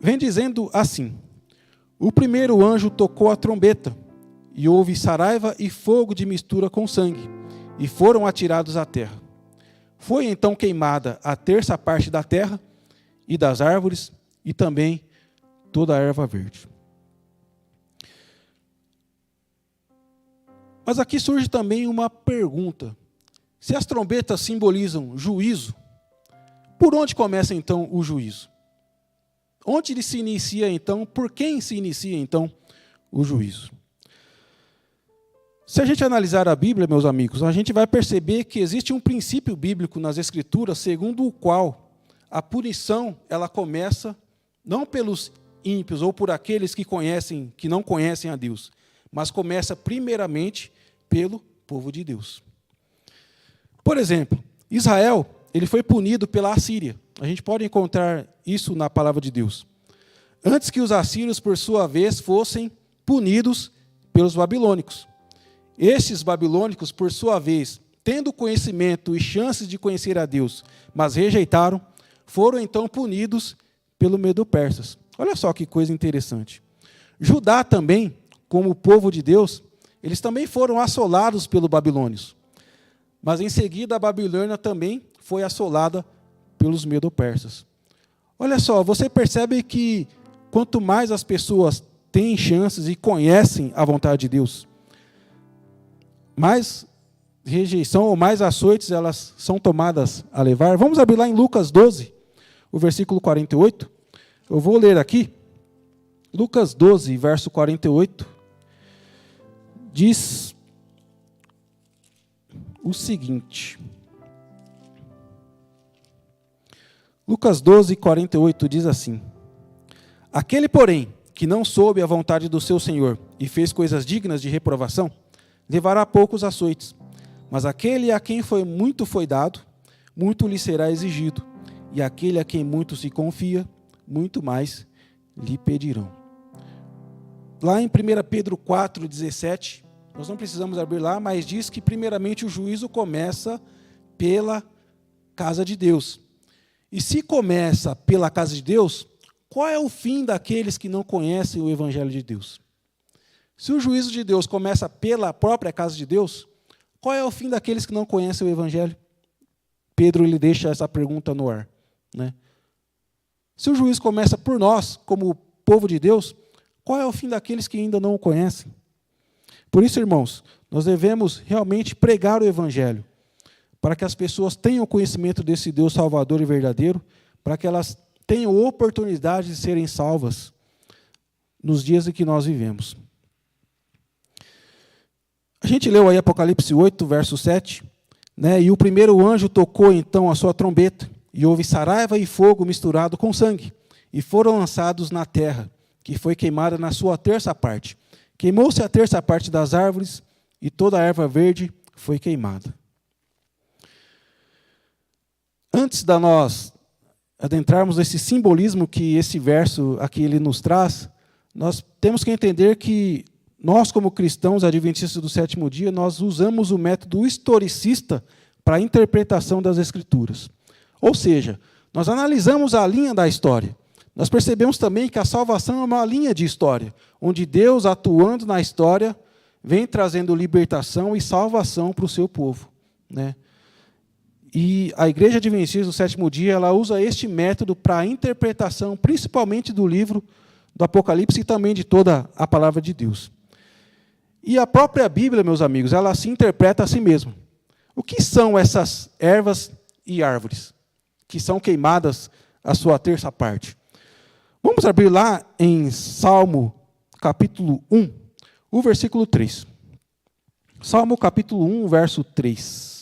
Vem dizendo assim: o primeiro anjo tocou a trombeta, e houve saraiva e fogo de mistura com sangue, e foram atirados à terra. Foi então queimada a terça parte da terra e das árvores, e também toda a erva verde. Mas aqui surge também uma pergunta. Se as trombetas simbolizam juízo, por onde começa então o juízo? Onde ele se inicia então? Por quem se inicia então o juízo? Se a gente analisar a Bíblia, meus amigos, a gente vai perceber que existe um princípio bíblico nas Escrituras, segundo o qual a punição ela começa não pelos ímpios ou por aqueles que não conhecem a Deus, mas começa primeiramente pelo povo de Deus. Por exemplo, Israel, ele foi punido pela Assíria. A gente pode encontrar isso na palavra de Deus. Antes que os assírios, por sua vez, fossem punidos pelos babilônicos. Estes babilônicos, por sua vez, tendo conhecimento e chances de conhecer a Deus, mas rejeitaram, foram então punidos pelo Medo-Persas. Olha só que coisa interessante. Judá também, como o povo de Deus, eles também foram assolados pelos babilônios. Mas em seguida a Babilônia também foi assolada pelos Medo-Persas. Olha só, você percebe que quanto mais as pessoas têm chances e conhecem a vontade de Deus, mais rejeição ou mais açoites elas são tomadas a levar. Vamos abrir lá em Lucas 12, o versículo 48. Eu vou ler aqui. Lucas 12, verso 48, diz o seguinte. Lucas 12, 48 diz assim: aquele, porém, que não soube a vontade do seu Senhor e fez coisas dignas de reprovação, levará poucos açoites, mas aquele a quem muito foi dado, muito lhe será exigido, e aquele a quem muito se confia, muito mais lhe pedirão. Lá em 1 Pedro 4, 17, nós não precisamos abrir lá, mas diz que primeiramente o juízo começa pela casa de Deus. E se começa pela casa de Deus, qual é o fim daqueles que não conhecem o Evangelho de Deus? Se o juízo de Deus começa pela própria casa de Deus, qual é o fim daqueles que não conhecem o Evangelho? Pedro ele deixa essa pergunta no ar, né? Se o juízo começa por nós, como povo de Deus, qual é o fim daqueles que ainda não o conhecem? Por isso, irmãos, nós devemos realmente pregar o Evangelho, para que as pessoas tenham conhecimento desse Deus salvador e verdadeiro, para que elas tenham oportunidade de serem salvas nos dias em que nós vivemos. A gente leu aí Apocalipse 8, verso 7, né? E o primeiro anjo tocou então a sua trombeta, e houve saraiva e fogo misturado com sangue, e foram lançados na terra, que foi queimada na sua terça parte. Queimou-se a terça parte das árvores, e toda a erva verde foi queimada. Antes de nós adentrarmos nesse simbolismo que esse verso aqui ele nos traz, nós temos que entender que nós, como cristãos adventistas do sétimo dia, nós usamos o método historicista para a interpretação das Escrituras. Ou seja, nós analisamos a linha da história. Nós percebemos também que a salvação é uma linha de história, onde Deus, atuando na história, vem trazendo libertação e salvação para o seu povo, né? E a Igreja Adventista do sétimo dia, ela usa este método para a interpretação, principalmente do livro do Apocalipse e também de toda a palavra de Deus. E a própria Bíblia, meus amigos, ela se interpreta a si mesma. O que são essas ervas e árvores que são queimadas a sua terça parte? Vamos abrir lá em Salmo capítulo 1, o versículo 3. Salmo capítulo 1, verso 3.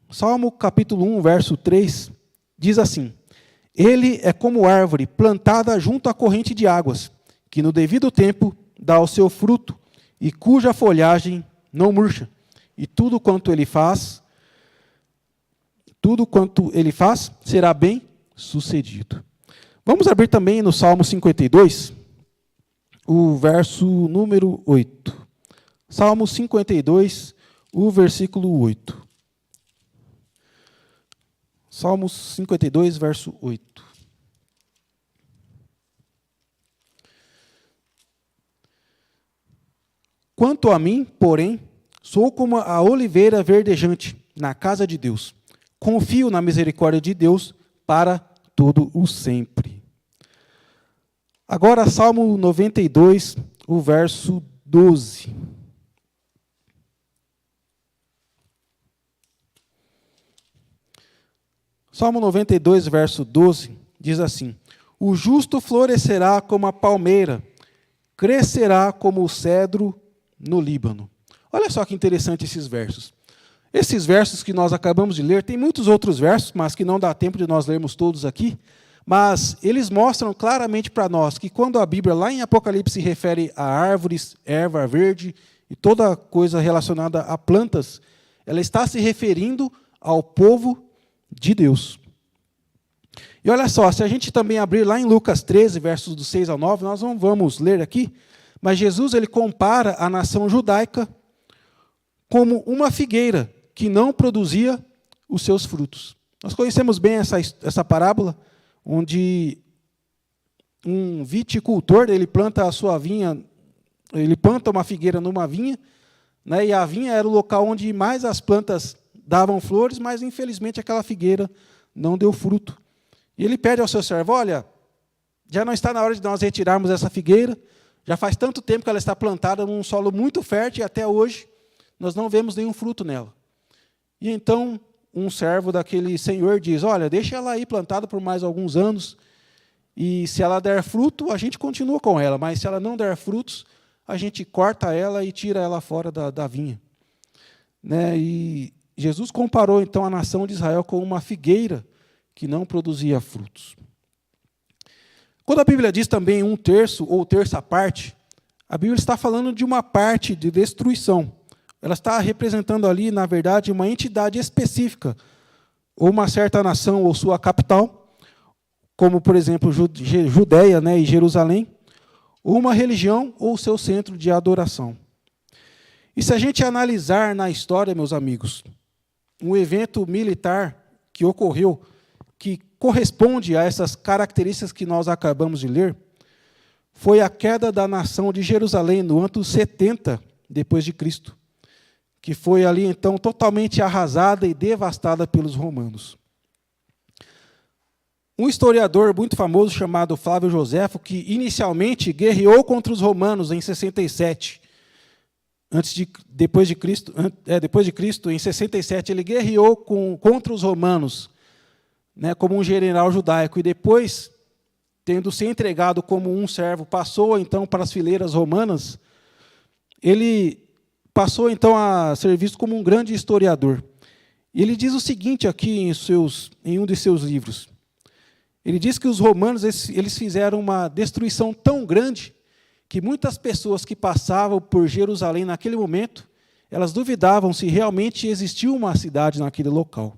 Salmo capítulo 1, verso 3, diz assim: ele é como árvore plantada junto à corrente de águas, que no devido tempo dá o seu fruto, e cuja folhagem não murcha, e tudo quanto ele faz será bem sucedido. Vamos abrir também no Salmo 52, o verso número 8. Salmo 52, o versículo 8. Salmo 52, verso 8. Quanto a mim, porém, sou como a oliveira verdejante na casa de Deus. Confio na misericórdia de Deus para todo o sempre. Agora, Salmo 92, o verso 12. Salmo 92, verso 12, diz assim: o justo florescerá como a palmeira, crescerá como o cedro no Líbano. Olha só que interessante esses versos. Esses versos que nós acabamos de ler, tem muitos outros versos, mas que não dá tempo de nós lermos todos aqui, mas eles mostram claramente para nós que quando a Bíblia, lá em Apocalipse, se refere a árvores, erva verde e toda coisa relacionada a plantas, ela está se referindo ao povo de Deus. E olha só, se a gente também abrir lá em Lucas 13, versos do 6 ao 9, nós não vamos ler aqui, mas Jesus ele compara a nação judaica como uma figueira que não produzia os seus frutos. Nós conhecemos bem essa parábola, onde um viticultor ele planta a sua vinha, ele planta uma figueira numa vinha, né, e a vinha era o local onde mais as plantas davam flores, mas infelizmente aquela figueira não deu fruto. E ele pede ao seu servo: olha, já não está na hora de nós retirarmos essa figueira, já faz tanto tempo que ela está plantada num solo muito fértil e até hoje nós não vemos nenhum fruto nela. E então um servo daquele senhor diz: olha, deixa ela aí plantada por mais alguns anos, e se ela der fruto, a gente continua com ela, mas se ela não der frutos, a gente corta ela e tira ela fora da vinha. Né? E Jesus comparou então a nação de Israel com uma figueira que não produzia frutos. Quando a Bíblia diz também 1/3 ou terça parte, a Bíblia está falando de uma parte de destruição. Ela está representando ali, na verdade, uma entidade específica, ou uma certa nação ou sua capital, como, por exemplo, Judéia, né, e Jerusalém, ou uma religião ou seu centro de adoração. E se a gente analisar na história, meus amigos, um evento militar que ocorreu, que corresponde a essas características que nós acabamos de ler, foi a queda da nação de Jerusalém no ano 70 depois de Cristo, que foi ali então totalmente arrasada e devastada pelos romanos. Um historiador muito famoso chamado Flávio Joséfo, que inicialmente guerreou contra os romanos em 67, depois de Cristo, em 67 ele guerreou contra os romanos, né, como um general judaico, e depois, tendo se entregado como um servo, passou então para as fileiras romanas. Ele passou então a ser visto como um grande historiador. E ele diz o seguinte aqui em um de seus livros. Ele diz que os romanos eles fizeram uma destruição tão grande que muitas pessoas que passavam por Jerusalém naquele momento, elas duvidavam se realmente existia uma cidade naquele local.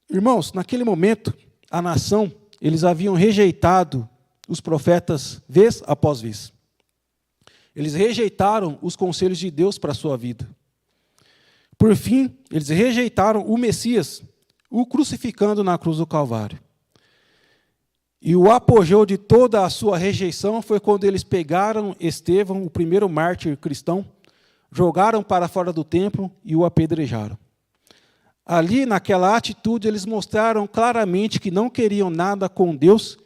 Irmãos, naquele momento, a nação, eles haviam rejeitado os profetas vez após vez. Eles rejeitaram os conselhos de Deus para a sua vida. Por fim, eles rejeitaram o Messias, o crucificando na cruz do Calvário. E o apogeu de toda a sua rejeição foi quando eles pegaram Estevão, o primeiro mártir cristão, jogaram para fora do templo e o apedrejaram. Ali, naquela atitude, eles mostraram claramente que não queriam nada com Deus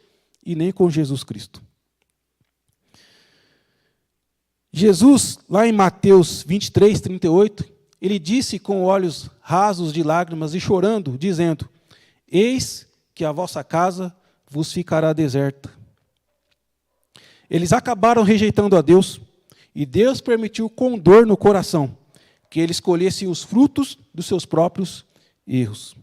e nem com Jesus Cristo. Jesus, lá em Mateus 23, 38, ele disse com olhos rasos de lágrimas e chorando, dizendo: eis que a vossa casa vos ficará deserta. Eles acabaram rejeitando a Deus, e Deus permitiu com dor no coração que eles colhessem os frutos dos seus próprios erros.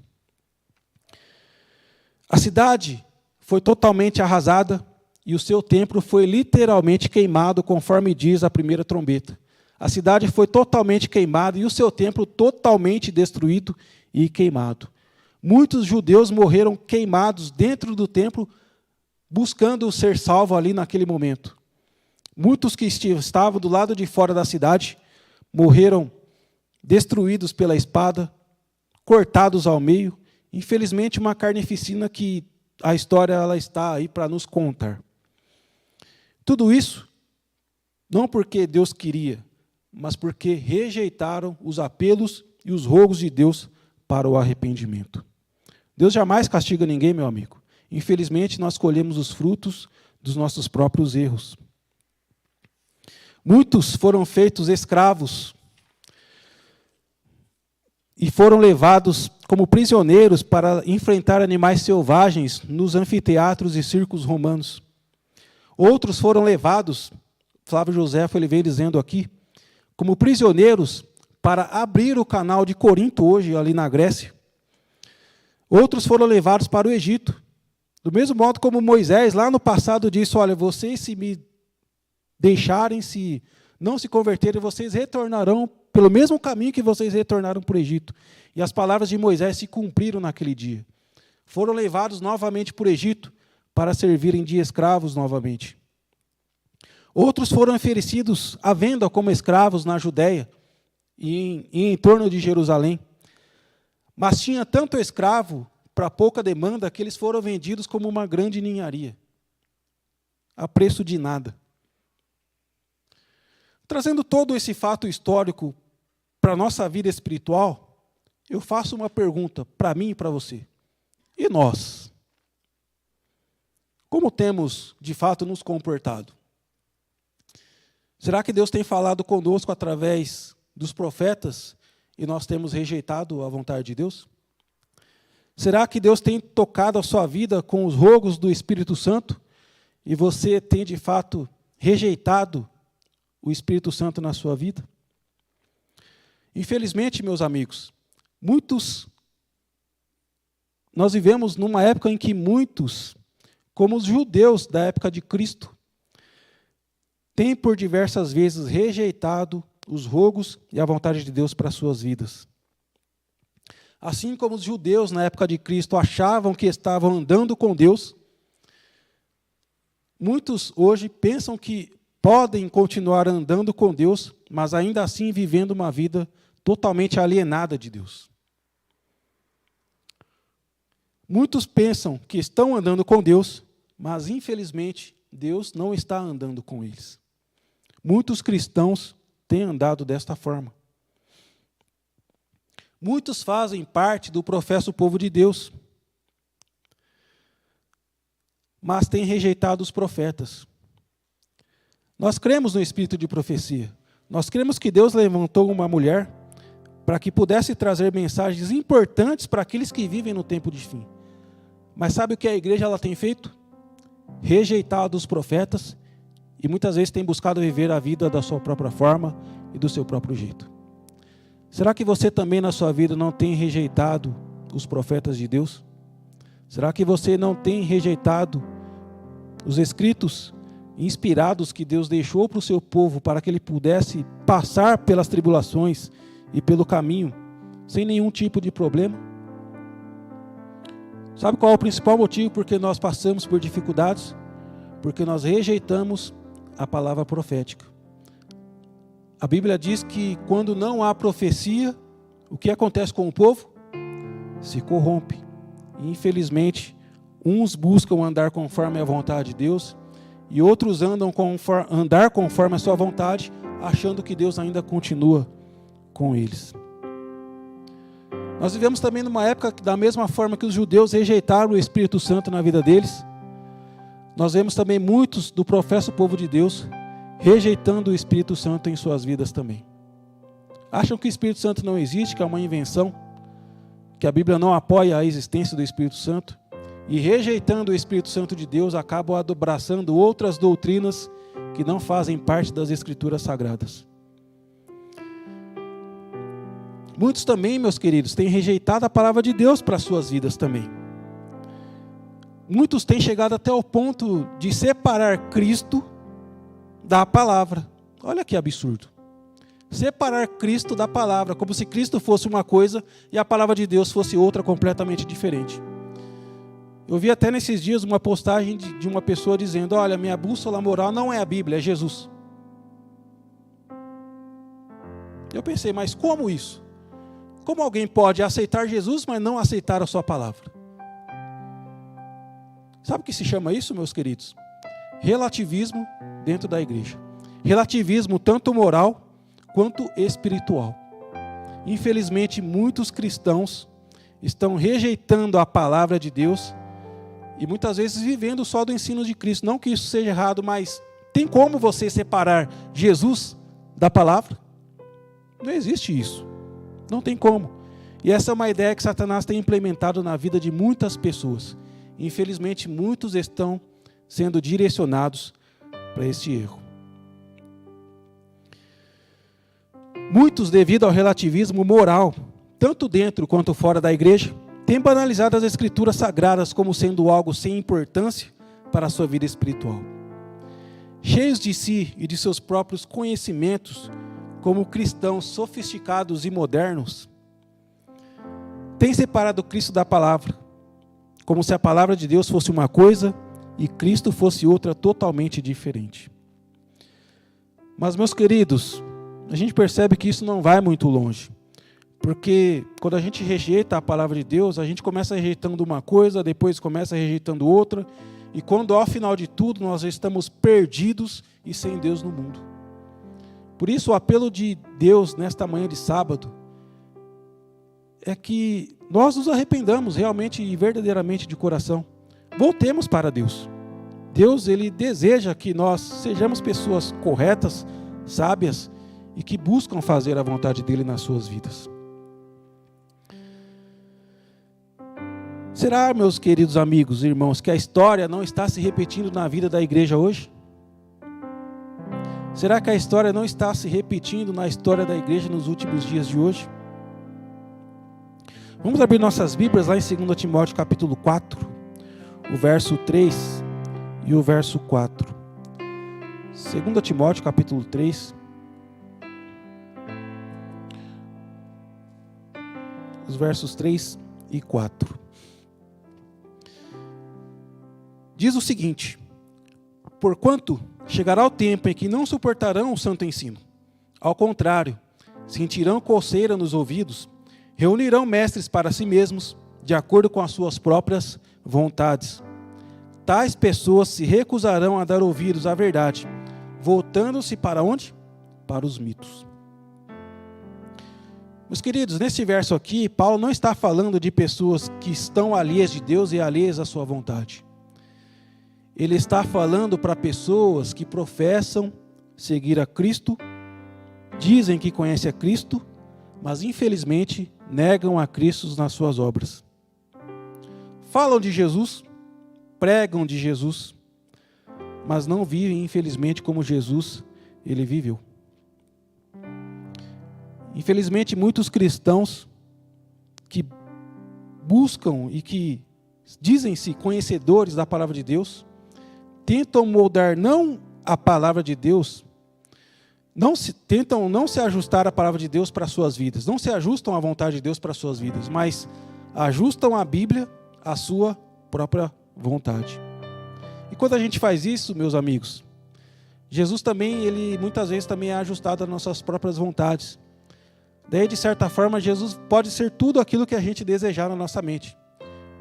A cidade foi totalmente arrasada e o seu templo foi literalmente queimado, conforme diz a primeira trombeta. A cidade foi totalmente queimada e o seu templo totalmente destruído e queimado. Muitos judeus morreram queimados dentro do templo, buscando ser salvo ali naquele momento. Muitos que estavam do lado de fora da cidade morreram destruídos pela espada, cortados ao meio. Infelizmente, uma carnificina que a história ela está aí para nos contar. Tudo isso não porque Deus queria, mas porque rejeitaram os apelos e os rogos de Deus para o arrependimento. Deus jamais castiga ninguém, meu amigo. Infelizmente, nós colhemos os frutos dos nossos próprios erros. Muitos foram feitos escravos e foram levados como prisioneiros para enfrentar animais selvagens nos anfiteatros e circos romanos. Outros foram levados, Flávio Josefo ele vem dizendo aqui, como prisioneiros para abrir o canal de Corinto hoje, ali na Grécia. Outros foram levados para o Egito. Do mesmo modo como Moisés, lá no passado, disse, olha, vocês se me deixarem, se não se converterem, vocês retornarão pelo mesmo caminho que vocês retornaram para o Egito. E as palavras de Moisés se cumpriram naquele dia. Foram levados novamente para o Egito para servirem de escravos novamente. Outros foram oferecidos à venda como escravos na Judéia e em torno de Jerusalém. Mas tinha tanto escravo para pouca demanda que eles foram vendidos como uma grande ninharia, a preço de nada. Trazendo todo esse fato histórico para a nossa vida espiritual, eu faço uma pergunta para mim e para você. E nós? Como temos, de fato, nos comportado? Será que Deus tem falado conosco através dos profetas e nós temos rejeitado a vontade de Deus? Será que Deus tem tocado a sua vida com os rogos do Espírito Santo e você tem, de fato, rejeitado o Espírito Santo na sua vida? Infelizmente, meus amigos, nós vivemos numa época em que muitos, como os judeus da época de Cristo, têm por diversas vezes rejeitado os rogos e a vontade de Deus para as suas vidas. Assim como os judeus na época de Cristo achavam que estavam andando com Deus, muitos hoje pensam que podem continuar andando com Deus, mas ainda assim vivendo uma vida totalmente alienada de Deus. Muitos pensam que estão andando com Deus, mas infelizmente Deus não está andando com eles. Muitos cristãos têm andado desta forma. Muitos fazem parte do professo povo de Deus, mas têm rejeitado os profetas. Nós cremos no espírito de profecia. Nós cremos que Deus levantou uma mulher para que pudesse trazer mensagens importantes para aqueles que vivem no tempo de fim. Mas sabe o que a igreja ela tem feito? Rejeitado os profetas e muitas vezes tem buscado viver a vida da sua própria forma e do seu próprio jeito. Será que você também na sua vida não tem rejeitado os profetas de Deus? Será que você não tem rejeitado os escritos inspirados que Deus deixou para o seu povo para que ele pudesse passar pelas tribulações e pelo caminho sem nenhum tipo de problema? Sabe qual é o principal motivo por que nós passamos por dificuldades? Porque nós rejeitamos a palavra profética. A Bíblia diz que quando não há profecia, o que acontece com o povo? Se corrompe. E, infelizmente, uns buscam andar conforme a vontade de Deus e outros andar conforme a sua vontade, achando que Deus ainda continua com eles. Nós vivemos também numa época que, da mesma forma que os judeus rejeitaram o Espírito Santo na vida deles, nós vemos também muitos do professo povo de Deus rejeitando o Espírito Santo em suas vidas também. Acham que o Espírito Santo não existe, que é uma invenção, que a Bíblia não apoia a existência do Espírito Santo, e rejeitando o Espírito Santo de Deus, acabam abraçando outras doutrinas que não fazem parte das Escrituras Sagradas. Muitos também, meus queridos, têm rejeitado a palavra de Deus para as suas vidas também. Muitos têm chegado até o ponto de separar Cristo da palavra. Olha que absurdo. separar Cristo da palavra, como se Cristo fosse uma coisa e a palavra de Deus fosse outra completamente diferente. Eu vi até nesses dias uma postagem de uma pessoa dizendo: olha, minha bússola moral não é a Bíblia, é Jesus. Eu pensei, mas como isso? Como alguém pode aceitar Jesus, mas não aceitar a sua palavra? Sabe o que se chama isso, meus queridos? Relativismo dentro da igreja. Relativismo tanto moral quanto espiritual. Infelizmente, muitos cristãos estão rejeitando a palavra de Deus e muitas vezes vivendo só do ensino de Cristo. Não que isso seja errado, mas tem como você separar Jesus da palavra? Não existe isso. Não tem como. E essa é uma ideia que Satanás tem implementado na vida de muitas pessoas. Infelizmente, muitos estão sendo direcionados para este erro. Muitos, devido ao relativismo moral, tanto dentro quanto fora da igreja, têm banalizado as escrituras sagradas como sendo algo sem importância para a sua vida espiritual. Cheios de si e de seus próprios conhecimentos, como cristãos sofisticados e modernos, têm separado Cristo da palavra, como se a palavra de Deus fosse uma coisa e Cristo fosse outra totalmente diferente. Mas, meus queridos, a gente percebe que isso não vai muito longe. Porque quando a gente rejeita a palavra de Deus, a gente começa rejeitando uma coisa, depois começa rejeitando outra, e quando ao final de tudo nós estamos perdidos e sem Deus no mundo. Por isso o apelo de Deus nesta manhã de sábado é que nós nos arrependamos realmente e verdadeiramente de coração. Voltemos para Deus. Deus, Ele deseja que nós sejamos pessoas corretas, sábias e que buscam fazer a vontade dEle nas suas vidas. Será, meus queridos amigos e irmãos, que a história não está se repetindo na vida da igreja hoje? Será que a história não está se repetindo na história da igreja nos últimos dias de hoje? Vamos abrir nossas Bíblias lá em 2 Timóteo capítulo 4, o verso 3 e o verso 4. 2 Timóteo capítulo 3, os versos 3 e 4. Diz o seguinte: porquanto chegará o tempo em que não suportarão o santo ensino. Ao contrário, sentirão coceira nos ouvidos, reunirão mestres para si mesmos, de acordo com as suas próprias vontades. Tais pessoas se recusarão a dar ouvidos à verdade, voltando-se para onde? Para os mitos. Meus queridos, neste verso aqui, Paulo não está falando de pessoas que estão alheias de Deus e alheias à sua vontade. Ele está falando para pessoas que professam seguir a Cristo, dizem que conhecem a Cristo, mas infelizmente negam a Cristo nas suas obras. Falam de Jesus, pregam de Jesus, mas não vivem infelizmente como Jesus ele viveu. Infelizmente muitos cristãos que buscam e que dizem-se conhecedores da palavra de Deus, tentam moldar não a palavra de Deus, tentam não se ajustar à palavra de Deus para as suas vidas, não se ajustam à vontade de Deus para as suas vidas, mas ajustam a Bíblia à sua própria vontade. E quando a gente faz isso, meus amigos, Jesus também, ele muitas vezes também é ajustado às nossas próprias vontades. Daí, de certa forma, Jesus pode ser tudo aquilo que a gente desejar na nossa mente.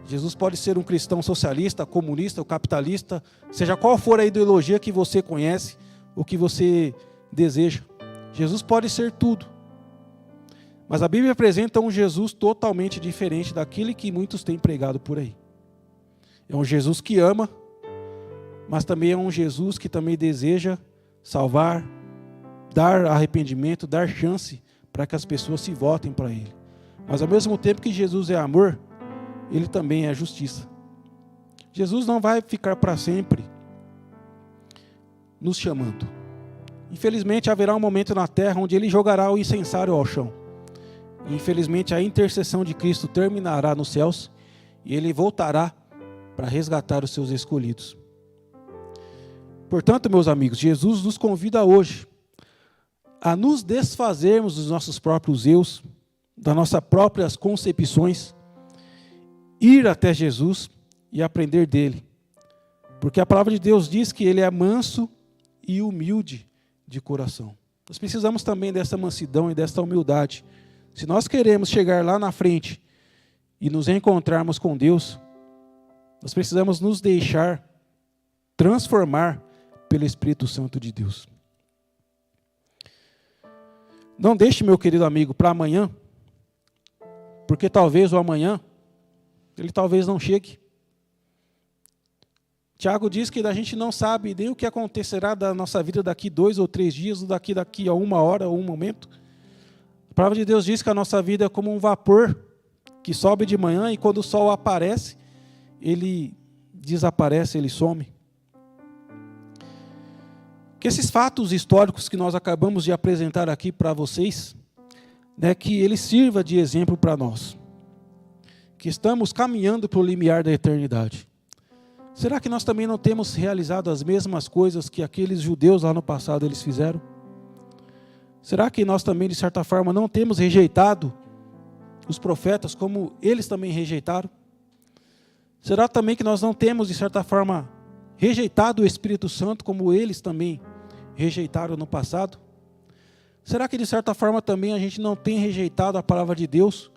Jesus pode ser um cristão socialista, comunista, ou capitalista, seja qual for a ideologia que você conhece, o que você deseja. Jesus pode ser tudo. Mas a Bíblia apresenta um Jesus totalmente diferente daquele que muitos têm pregado por aí. É um Jesus que ama, mas também é um Jesus que também deseja salvar, dar arrependimento, dar chance para que as pessoas se voltem para Ele. Mas ao mesmo tempo que Jesus é amor, Ele também é justiça. Jesus não vai ficar para sempre nos chamando. Infelizmente haverá um momento na terra onde Ele jogará o incensário ao chão. E, infelizmente a intercessão de Cristo terminará nos céus e Ele voltará para resgatar os seus escolhidos. Portanto, meus amigos, Jesus nos convida hoje a nos desfazermos dos nossos próprios eus, das nossas próprias concepções, ir até Jesus e aprender dele. Porque a palavra de Deus diz que ele é manso e humilde de coração. Nós precisamos também dessa mansidão e dessa humildade. Se nós queremos chegar lá na frente e nos encontrarmos com Deus, nós precisamos nos deixar transformar pelo Espírito Santo de Deus. Não deixe, meu querido amigo, para amanhã, porque talvez o amanhã, ele talvez não chegue. Tiago diz que a gente não sabe nem o que acontecerá da nossa vida daqui 2 ou 3 dias, ou daqui a 1 hora ou 1 momento. A palavra de Deus diz que a nossa vida é como um vapor que sobe de manhã e quando o sol aparece, ele desaparece, ele some. Que esses fatos históricos que nós acabamos de apresentar aqui para vocês, que ele sirva de exemplo para nós, que estamos caminhando para o limiar da eternidade. Será que nós também não temos realizado as mesmas coisas que aqueles judeus lá no passado eles fizeram? Será que nós também, de certa forma, não temos rejeitado os profetas como eles também rejeitaram? Será também que nós não temos, de certa forma, rejeitado o Espírito Santo como eles também rejeitaram no passado? Será que, de certa forma, também a gente não tem rejeitado a palavra de Deus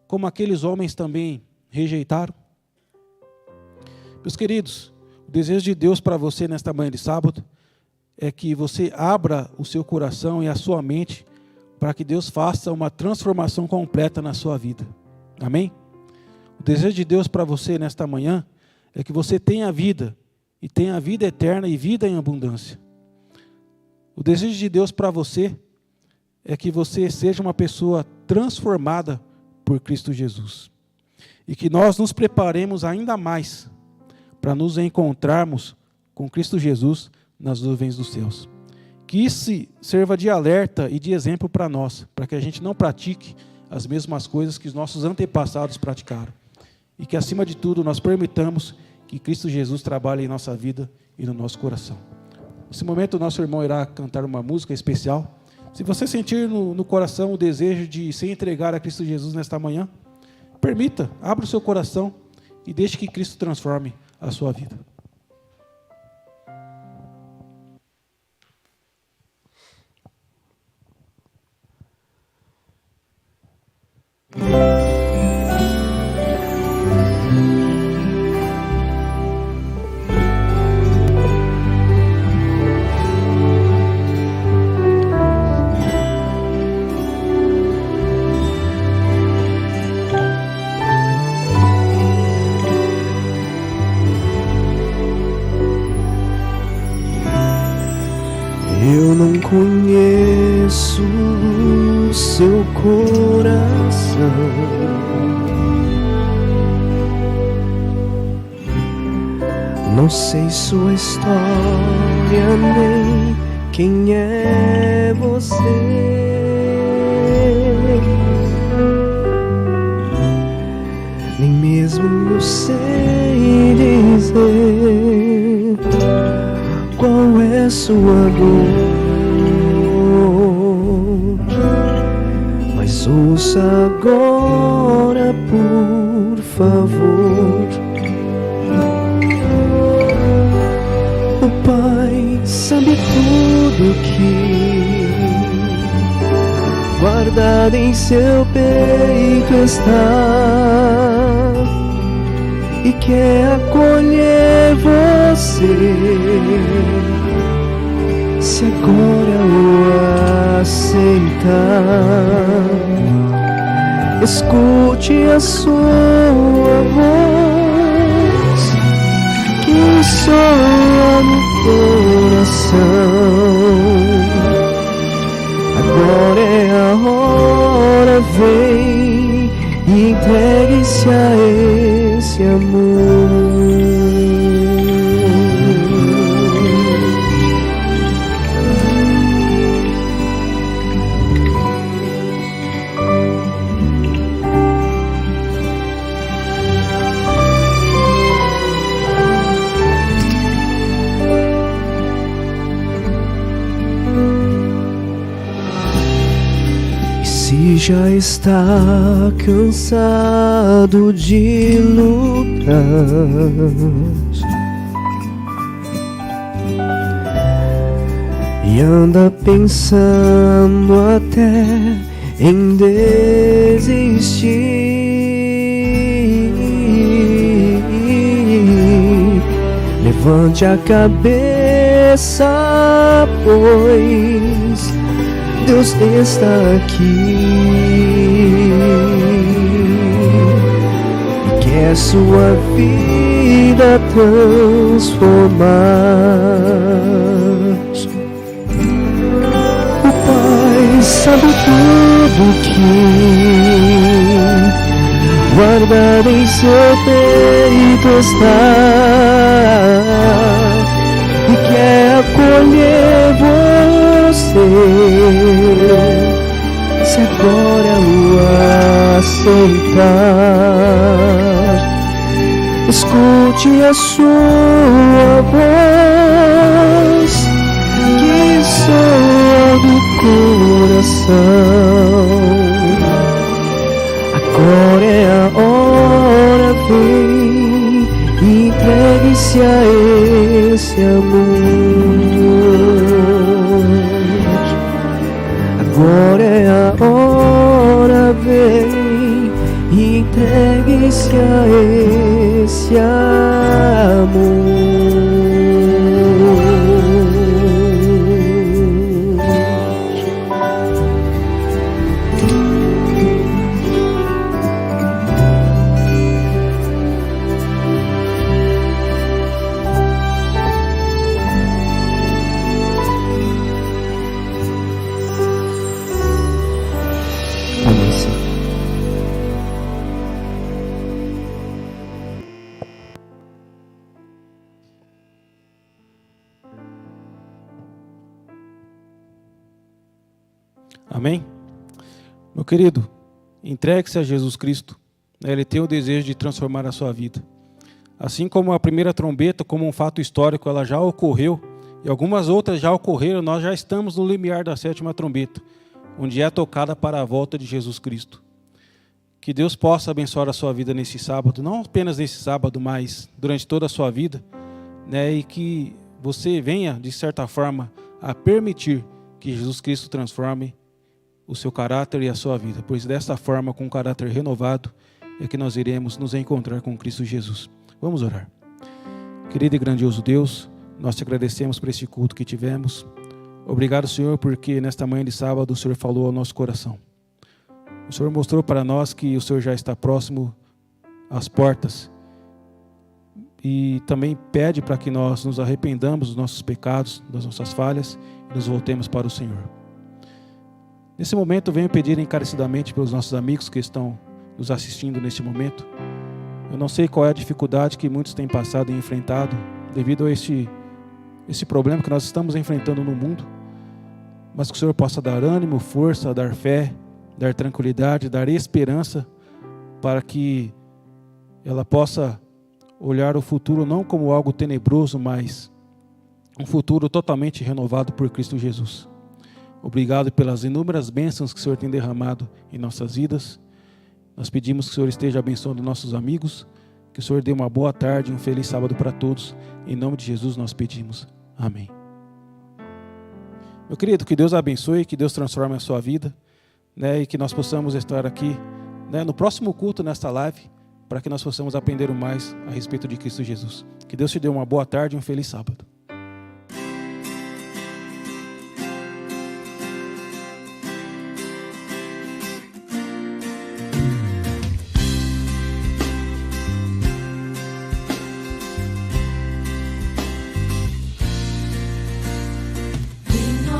como aqueles homens também rejeitaram? Meus queridos, o desejo de Deus para você nesta manhã de sábado é que você abra o seu coração e a sua mente para que Deus faça uma transformação completa na sua vida. Amém? O desejo de Deus para você nesta manhã é que você tenha vida, e tenha vida eterna e vida em abundância. O desejo de Deus para você é que você seja uma pessoa transformada por Cristo Jesus. E que nós nos preparemos ainda mais para nos encontrarmos com Cristo Jesus nas nuvens dos céus. Que isso sirva de alerta e de exemplo para nós, para que a gente não pratique as mesmas coisas que os nossos antepassados praticaram. E que, acima de tudo, nós permitamos que Cristo Jesus trabalhe em nossa vida e no nosso coração. Nesse momento, o nosso irmão irá cantar uma música especial. Se você sentir no coração o desejo de se entregar a Cristo Jesus nesta manhã, permita, abra o seu coração e deixe que Cristo transforme a sua vida. Eu não conheço o seu coração, não sei sua história nem quem é você, nem mesmo eu sei dizer qual é sua dor, mas ouça agora, por favor. O Pai sabe tudo que guardado em seu peito está e quer acolher você, se agora o aceitar. Escute a sua voz que soa no coração. Agora é a hora, vem e entregue-se a esse amor. já está cansado de lutar e anda pensando até em desistir, levante a cabeça, pois Deus está aqui e quer sua vida transformar. O Pai sabe tudo que guardado em seu peito está e quer acolher você, se agora o aceitar. Escute a sua voz que soa do coração. Agora é a hora, vem, entregue-se a esse amor. Agora é a hora, vem, entregue-se a esse amor. Amém? Meu querido, entregue-se a Jesus Cristo. Ele tem o desejo de transformar a sua vida. Assim como a primeira trombeta, como um fato histórico, ela já ocorreu, e algumas outras já ocorreram, nós já estamos no limiar da sétima trombeta, onde é tocada para a volta de Jesus Cristo. Que Deus possa abençoar a sua vida nesse sábado, não apenas nesse sábado, mas durante toda a sua vida, né? E que você venha, de certa forma, a permitir que Jesus Cristo transforme o seu caráter e a sua vida, pois dessa forma, com um caráter renovado, é que nós iremos nos encontrar com Cristo Jesus. Vamos orar. Querido e grandioso Deus, nós te agradecemos por este culto que tivemos. Obrigado, Senhor, porque nesta manhã de sábado o Senhor falou ao nosso coração. O Senhor mostrou para nós que o Senhor já está próximo às portas e também pede para que nós nos arrependamos dos nossos pecados, das nossas falhas e nos voltemos para o Senhor. Nesse momento, venho pedir encarecidamente pelos nossos amigos que estão nos assistindo neste momento. Eu não sei qual é a dificuldade que muitos têm passado e enfrentado devido a esse problema que nós estamos enfrentando no mundo, mas que o Senhor possa dar ânimo, força, dar fé, dar tranquilidade, dar esperança para que ela possa olhar o futuro não como algo tenebroso, mas um futuro totalmente renovado por Cristo Jesus. Obrigado pelas inúmeras bênçãos que o Senhor tem derramado em nossas vidas. Nós pedimos que o Senhor esteja abençoando nossos amigos, que o Senhor dê uma boa tarde e um feliz sábado para todos. Em nome de Jesus nós pedimos. Amém. Meu querido, que Deus abençoe, que Deus transforme a sua vida, né, e que nós possamos estar aqui, né, no próximo culto, nesta live, para que nós possamos aprender mais a respeito de Cristo Jesus. Que Deus te dê uma boa tarde e um feliz sábado.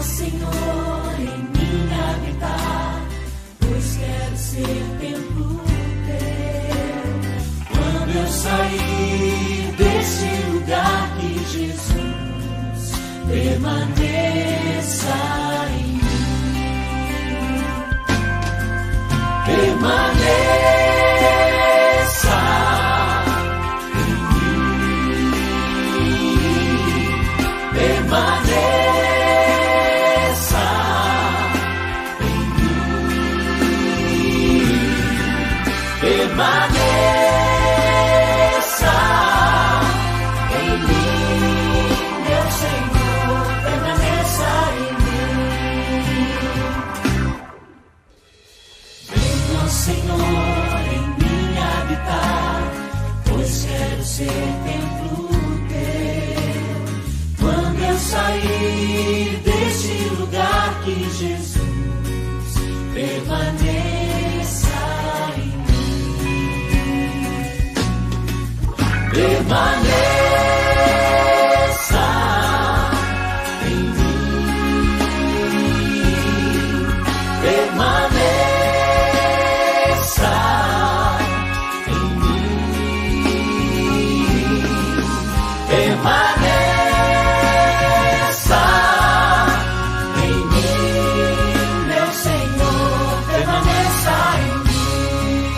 Senhor, em mim habitar, pois quero ser templo teu. Quando eu sair deste lugar que Jesus templo teu. Quando eu sair deste lugar, que Jesus permaneça em mim. Permaneça